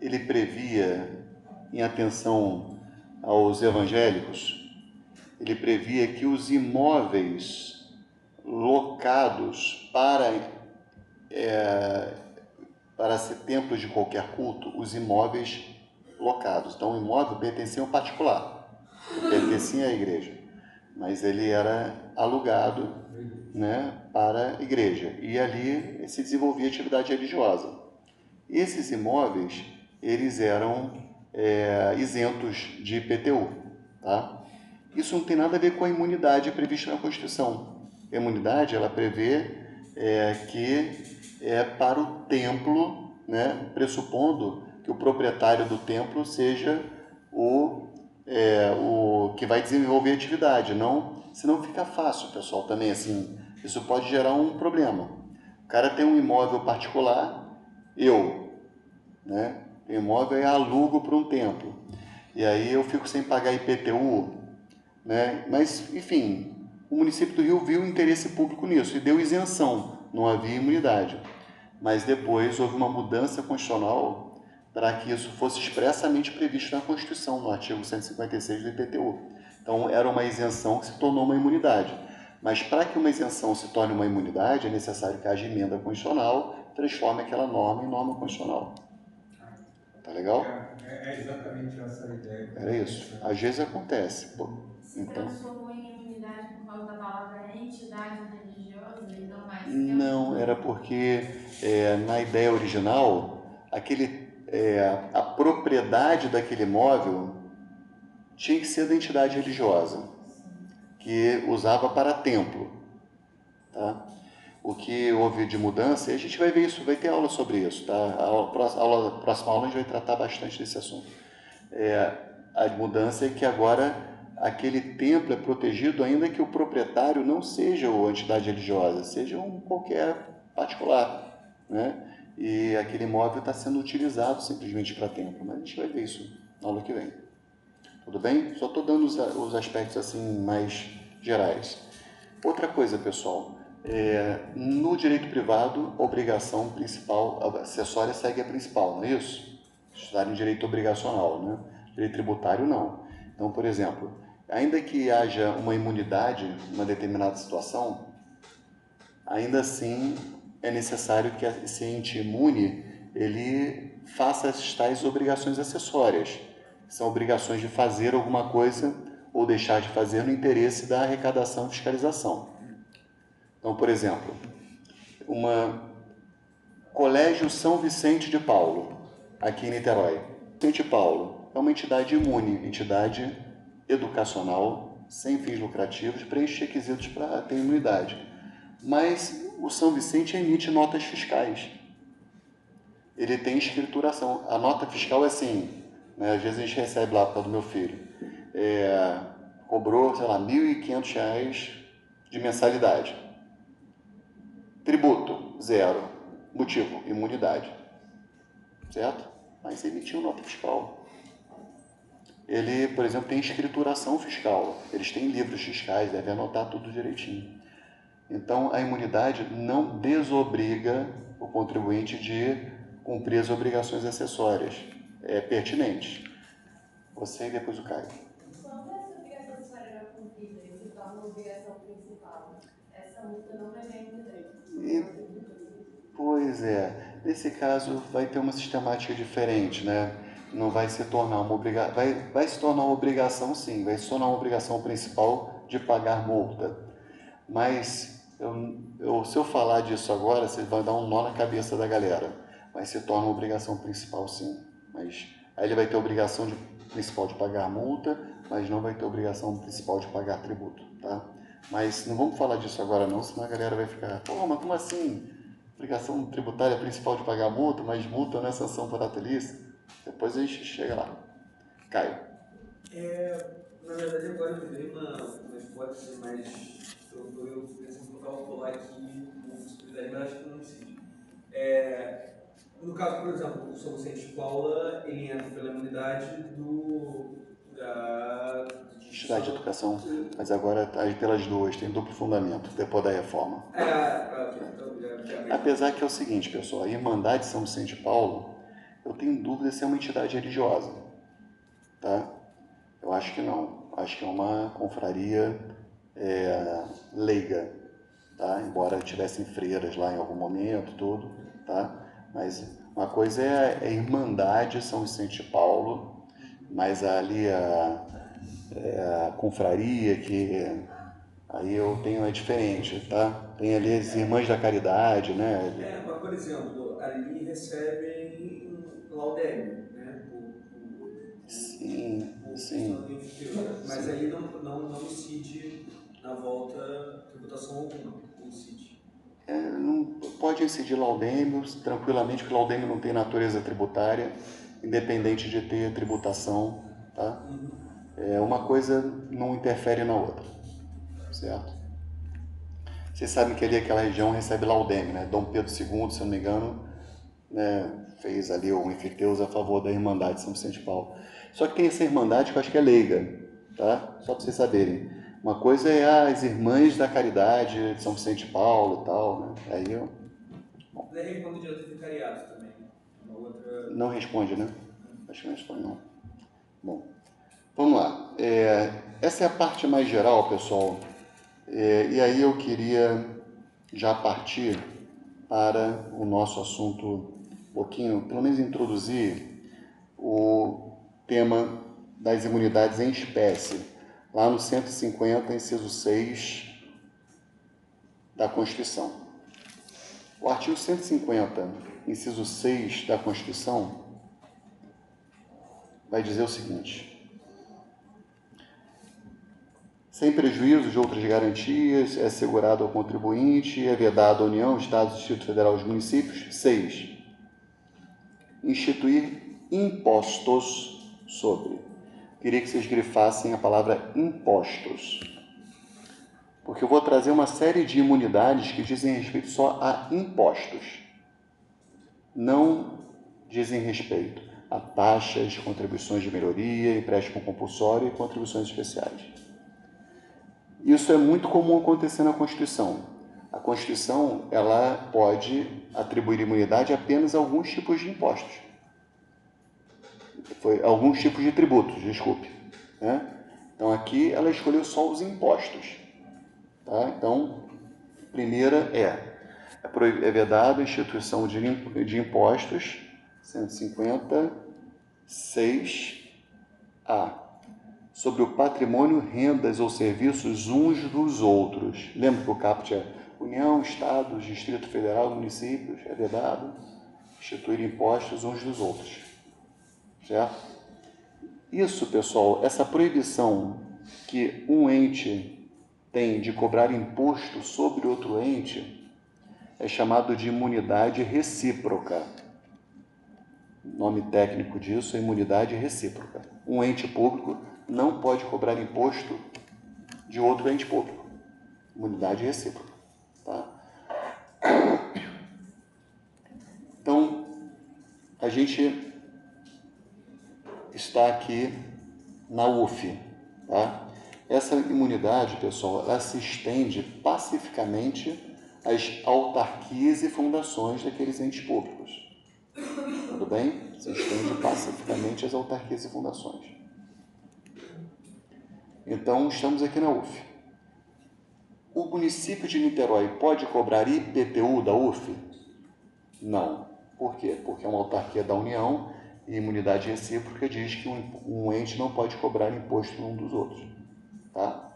ele previa, em atenção aos evangélicos, ele previa que os imóveis locados para ser templos de qualquer culto, os imóveis locados. Então, o imóvel pertencia a um particular, pertencia à igreja, mas ele era alugado, né, para a igreja, e ali se desenvolvia atividade religiosa. Esses imóveis, eles eram isentos de IPTU, tá? Isso não tem nada a ver com a imunidade prevista na Constituição. A imunidade, ela prevê que é para o templo, né, pressupondo que o proprietário do templo seja o que vai desenvolver a atividade, senão fica fácil, pessoal, também assim, isso pode gerar um problema. O cara tem um imóvel particular, né, tem imóvel e alugo para um templo, e aí eu fico sem pagar IPTU, né, mas, enfim, o município do Rio viu o interesse público nisso e deu isenção, não havia imunidade, mas depois houve uma mudança constitucional para que isso fosse expressamente previsto na Constituição, no artigo 156 do IPTU. Então, era uma isenção que se tornou uma imunidade. Mas para que uma isenção se torne uma imunidade, é necessário que haja emenda constitucional, transforme aquela norma em norma constitucional. Tá legal? É exatamente essa a ideia. É isso. Às vezes acontece. Se transformou em imunidade por causa da palavra entidade religiosa e não mais... Não, era porque na ideia original, a propriedade daquele imóvel tinha que ser da entidade religiosa, que usava para templo. Tá? O que houve de mudança, e a gente vai ver isso, vai ter aula sobre isso. Tá? Próxima aula a gente vai tratar bastante desse assunto. A mudança é que agora aquele templo é protegido ainda que o proprietário não seja a entidade religiosa, seja um qualquer particular, né? E aquele imóvel está sendo utilizado simplesmente para templo, mas a gente vai ver isso na aula que vem. Tudo bem? Só estou dando os aspectos assim mais gerais. Outra coisa, pessoal, no direito privado, a obrigação principal, a acessória segue a principal, não é isso? Estudar em direito obrigacional, né? Direito tributário, não. Então, por exemplo, ainda que haja uma imunidade em uma determinada situação, ainda assim é necessário que esse ente imune ele faça as tais obrigações acessórias. São obrigações de fazer alguma coisa ou deixar de fazer no interesse da arrecadação e fiscalização. Então, por exemplo, Colégio São Vicente de Paulo, aqui em Niterói. Vicente de Paulo é uma entidade imune, entidade educacional, sem fins lucrativos, preenche requisitos para ter imunidade. Mas o São Vicente emite notas fiscais. Ele tem escrituração. A nota fiscal é assim, né? Às vezes a gente recebe lá por causa do meu filho. Cobrou, sei lá, R$ 1.500 de mensalidade. Tributo, 0. Motivo, imunidade. Certo? Mas emitiu nota fiscal. Ele, por exemplo, tem escrituração fiscal. Eles têm livros fiscais, devem anotar tudo direitinho. Então, a imunidade não desobriga o contribuinte de cumprir as obrigações acessórias pertinentes. Você e depois o Caio. Quando essa obrigação acessória era cumprida e se torna uma obrigação principal, essa multa não vai ganhar direito. Pois é. Nesse caso, vai ter uma sistemática diferente, né? Não vai se tornar uma obrigação... Vai se tornar uma obrigação, sim. Vai se tornar uma obrigação principal de pagar multa. Mas, se eu falar disso agora, você vai dar um nó na cabeça da galera. Mas se torna uma obrigação principal, sim. Mas aí ele vai ter a obrigação principal de pagar multa, mas não vai ter a obrigação principal de pagar tributo, tá? Mas não vamos falar disso agora não, senão a galera vai ficar... Pô, mas como assim? Obrigação tributária principal de pagar multa, mas multa não é sanção paratilícita? Depois a gente chega lá. Caio. Na verdade, agora eu vi uma hipótese mais... Eu pensei em botar o colar aqui com possibilidade, mas acho que não precisa. No caso, por exemplo, o São Vicente de Paula, ele entra pela imunidade de entidade de educação, mas agora está pelas duas, tem duplo fundamento, depois da reforma. Apesar que é o seguinte, pessoal, a Irmandade São Vicente de Paulo, eu tenho dúvida se é uma entidade religiosa, tá? Eu acho que não, acho que é uma confraria leiga, tá? Embora tivessem freiras lá em algum momento, tudo, tá? Mas uma coisa é a Irmandade São Vicente de Paulo, mas ali a confraria que aí eu tenho é diferente, tá? Tem ali as Irmãs da Caridade, né? Mas por exemplo, ali recebem laudémio, né? Sim. Mas aí não incide na volta tributação alguma, não incide. Não pode incidir laudêmio tranquilamente, porque laudêmio não tem natureza tributária, independente de ter tributação, tá? Uma coisa não interfere na outra, certo? Vocês sabem que ali aquela região recebe laudêmio, né? Dom Pedro II, se eu não me engano, né, fez ali o enfeiteus a favor da Irmandade São Vicente de Paulo. Só que tem essa Irmandade que eu acho que é leiga, tá? Só para vocês saberem. Uma coisa é as Irmãs da Caridade de São Vicente de Paulo e tal, né? Aí eu... Não responde direito ao vicariato também. Uma outra... Não responde, né? Acho que não responde, não. Bom, vamos lá. Essa é a parte mais geral, pessoal. E aí eu queria já partir para o nosso assunto um pouquinho, pelo menos introduzir o tema das imunidades em espécie, lá no 150, inciso 6 da Constituição. O artigo 150, inciso 6 da Constituição, vai dizer o seguinte: sem prejuízo de outras garantias, é assegurado ao contribuinte e é vedado à União, Estados, Distrito Federal e os municípios. 6. Instituir impostos sobre. Queria que vocês grifassem a palavra impostos, porque eu vou trazer uma série de imunidades que dizem respeito só a impostos, não dizem respeito a taxas, contribuições de melhoria, empréstimo compulsório e contribuições especiais. Isso é muito comum acontecer na Constituição. A Constituição, ela pode atribuir imunidade apenas a alguns tipos de impostos. Alguns tipos de tributos, desculpe. Né? Então, aqui ela escolheu só os impostos. Tá? Então, primeira é vedado a instituição de impostos, 156A. Sobre o patrimônio, rendas ou serviços uns dos outros. Lembra que o caput é União, Estados, Distrito Federal, municípios, é vedado instituir impostos uns dos outros. Certo? Isso, pessoal, essa proibição que um ente tem de cobrar imposto sobre outro ente é chamado de imunidade recíproca. O nome técnico disso é imunidade recíproca. Um ente público não pode cobrar imposto de outro ente público. Imunidade recíproca. Tá? Então, a gente está aqui na UF. Tá? Essa imunidade, pessoal, ela se estende pacificamente às autarquias e fundações daqueles entes públicos. Tudo bem? Se estende pacificamente às autarquias e fundações. Então, estamos aqui na UF. O município de Niterói pode cobrar IPTU da UF? Não. Por quê? Porque é uma autarquia da União e imunidade recíproca diz que um ente não pode cobrar imposto um dos outros. Tá?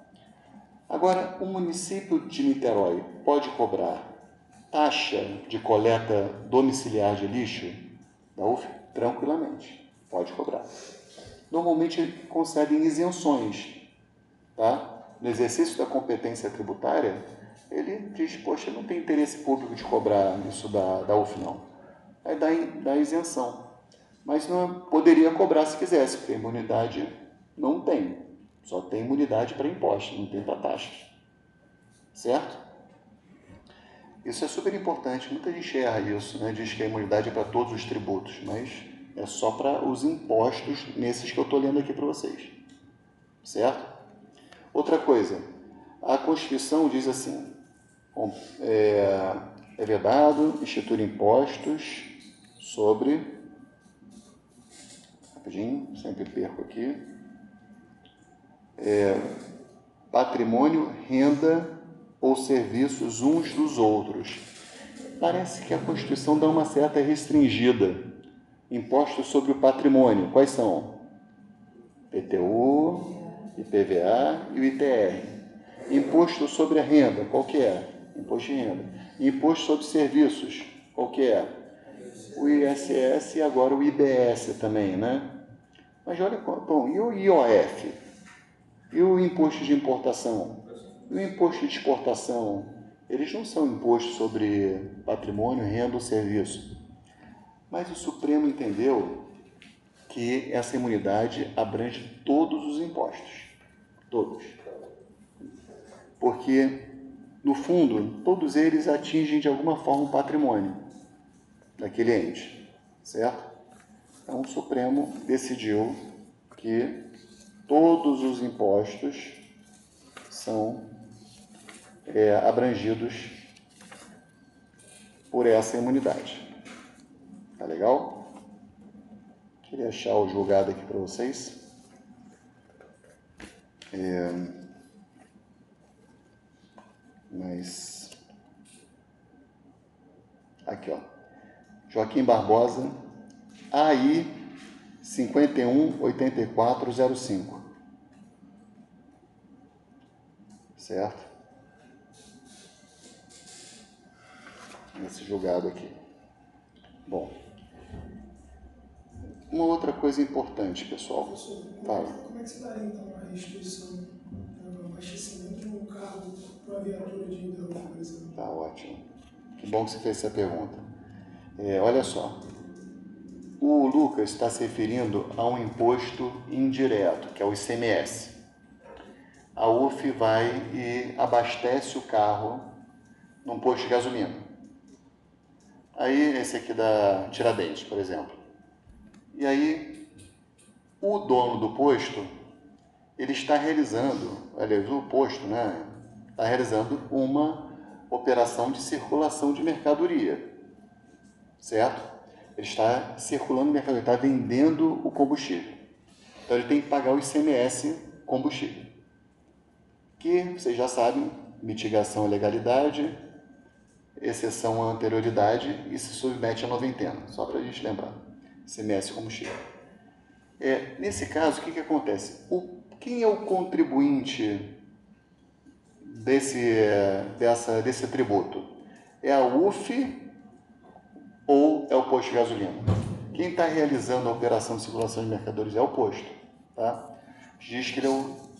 Agora, o município de Niterói pode cobrar taxa de coleta domiciliar de lixo da UF? Tranquilamente. Pode cobrar. Normalmente concedem isenções. Tá? No exercício da competência tributária, ele diz, poxa, não tem interesse público de cobrar isso da UF, não. Aí dá isenção. Mas não poderia cobrar se quisesse, porque a imunidade não tem. Só tem imunidade para impostos, não tem para taxas. Certo? Isso é super importante. Muita gente erra isso, né? Diz que a imunidade é para todos os tributos, mas é só para os impostos nesses que eu estou lendo aqui para vocês. Certo? Outra coisa, a Constituição diz assim, é vedado instituir impostos sobre, rapidinho, sempre perco aqui, patrimônio, renda ou serviços uns dos outros. Parece que a Constituição dá uma certa restringida. Impostos sobre o patrimônio, quais são? IPTU, IPVA e o ITR. Imposto sobre a renda, qual que é? Imposto de renda. Imposto sobre serviços, qual que é? O ISS e agora o IBS também, né? Mas olha, bom, e o IOF? E o imposto de importação? E o imposto de exportação? Eles não são impostos sobre patrimônio, renda ou serviço. Mas o Supremo entendeu que essa imunidade abrange todos os impostos. Todos. Porque, no fundo, todos eles atingem de alguma forma o patrimônio daquele ente. Certo? Então, o Supremo decidiu que todos os impostos são abrangidos por essa imunidade. Tá legal? Queria achar o julgado aqui para vocês. Mas aqui, ó. Joaquim Barbosa, AI 518405. Certo? Esse julgado aqui. Bom. Uma outra coisa importante, pessoal. Professor, Fala. como é que se daria, então, a restituição, o abastecimento de um carro para uma viatura de hidrogênio, por exemplo? Tá ótimo. Que bom que você fez essa pergunta. Olha só. O Lucas está se referindo a um imposto indireto, que é o ICMS. A UF vai e abastece o carro num posto de gasolina. Aí, esse aqui da Tiradentes, por exemplo. E aí, o dono do posto, ele está realizando, aliás, o posto, né, está realizando uma operação de circulação de mercadoria, certo? Ele está circulando mercadoria, está vendendo o combustível. Então, ele tem que pagar o ICMS combustível. Que, vocês já sabem, mitigação à legalidade, exceção à anterioridade e se submete à noventena, só para a gente lembrar. ICMS combustível. Nesse caso, o que acontece? Quem é o contribuinte desse tributo? É a UF ou é o posto de gasolina? Quem está realizando a operação de circulação de mercadorias é o posto. Tá? Diz que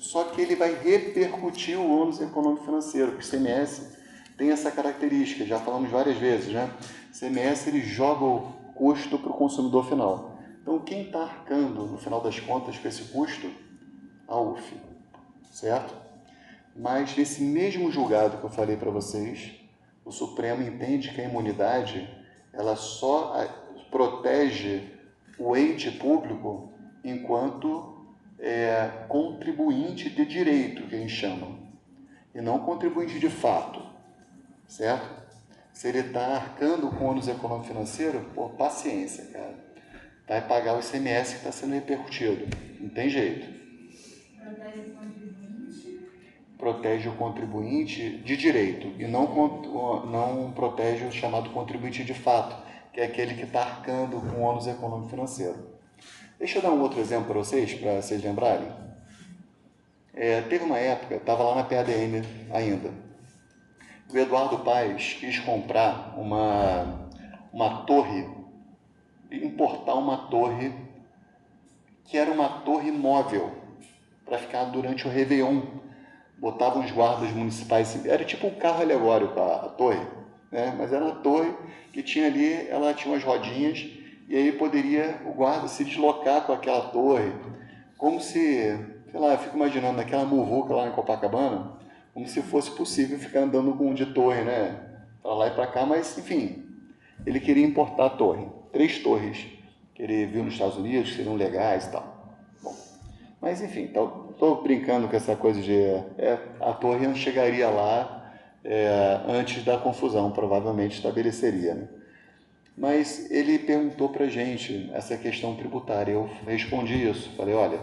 só que ele vai repercutir o ônus econômico financeiro, porque o ICMS tem essa característica, já falamos várias vezes, né? O ICMS ele joga o custo para o consumidor final. Então, quem está arcando, no final das contas, com esse custo? A UF, certo? Mas, nesse mesmo julgado que eu falei para vocês, o Supremo entende que a imunidade ela só protege o ente público enquanto contribuinte de direito, que a gente chama, e não contribuinte de fato, certo? Se ele está arcando com o ônus econômico financeiro, paciência, cara. Vai pagar o ICMS que está sendo repercutido. Não tem jeito. Protege o contribuinte? Protege o contribuinte de direito e não protege o chamado contribuinte de fato, que é aquele que está arcando com o ônus econômico financeiro. Deixa eu dar um outro exemplo para vocês lembrarem. Teve uma época, estava lá na PADN ainda, o Eduardo Paes quis comprar uma torre, importar uma torre que era uma torre móvel para ficar durante o Réveillon. Botavam os guardas municipais, era tipo um carro alegórico a torre, né? Mas era uma torre que tinha ali, ela tinha umas rodinhas e aí poderia o guarda se deslocar com aquela torre, como se, sei lá, eu fico imaginando naquela muvuca lá em Copacabana, como se fosse possível ficar andando com de torre, né? Para lá e para cá, mas enfim, ele queria importar a torre, 3 torres que ele viu nos Estados Unidos, que seriam legais e tal. Bom, Mas, enfim, estou brincando com essa coisa de... a torre não chegaria lá antes da confusão, provavelmente estabeleceria, né? Mas ele perguntou para a gente essa questão tributária. Eu respondi isso. Falei, olha,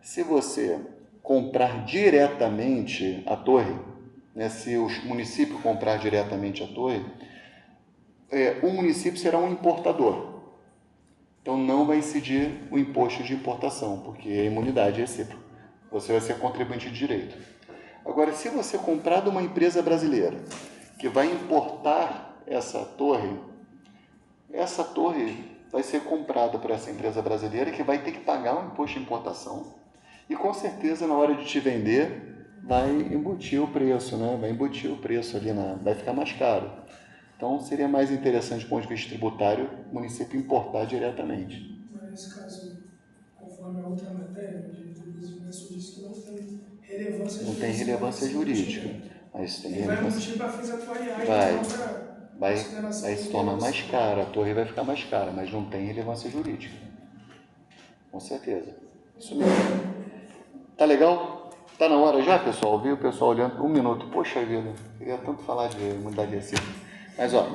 se você comprar diretamente a torre, né, se o município comprar diretamente a torre, o município será um importador. Então não vai incidir o imposto de importação, porque a imunidade é recíproca. Você vai ser contribuinte de direito. Agora, se você comprar de uma empresa brasileira que vai importar essa torre vai ser comprada por essa empresa brasileira que vai ter que pagar um imposto de importação e com certeza na hora de te vender vai embutir o preço, né? Vai embutir o preço ali, vai ficar mais caro. Então seria mais interessante do ponto de vista tributário o município importar diretamente. Mas nesse caso, conforme a outra matéria, de tributos disse que não tem relevância jurídica. Não tem relevância jurídica, mas tem vai relevância. embutir para fins atuariais, Vai se tornar mais cara, a torre vai ficar mais cara, mas não tem relevância jurídica. Com certeza. Isso mesmo. Tá legal? Tá na hora já, pessoal? Viu o pessoal olhando? 1 minuto. Poxa vida, queria tanto falar de imunidade recíproca. Mas, ó,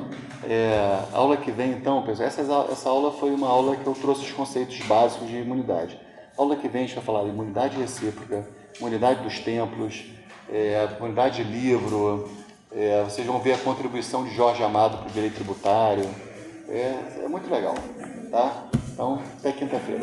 a aula que vem, então, pessoal, essa aula foi uma aula que eu trouxe os conceitos básicos de imunidade. A aula que vem a gente vai falar de imunidade recíproca, imunidade dos templos, imunidade de livro. Vocês vão ver a contribuição de Jorge Amado para o direito tributário. É muito legal, tá? Então, até quinta-feira.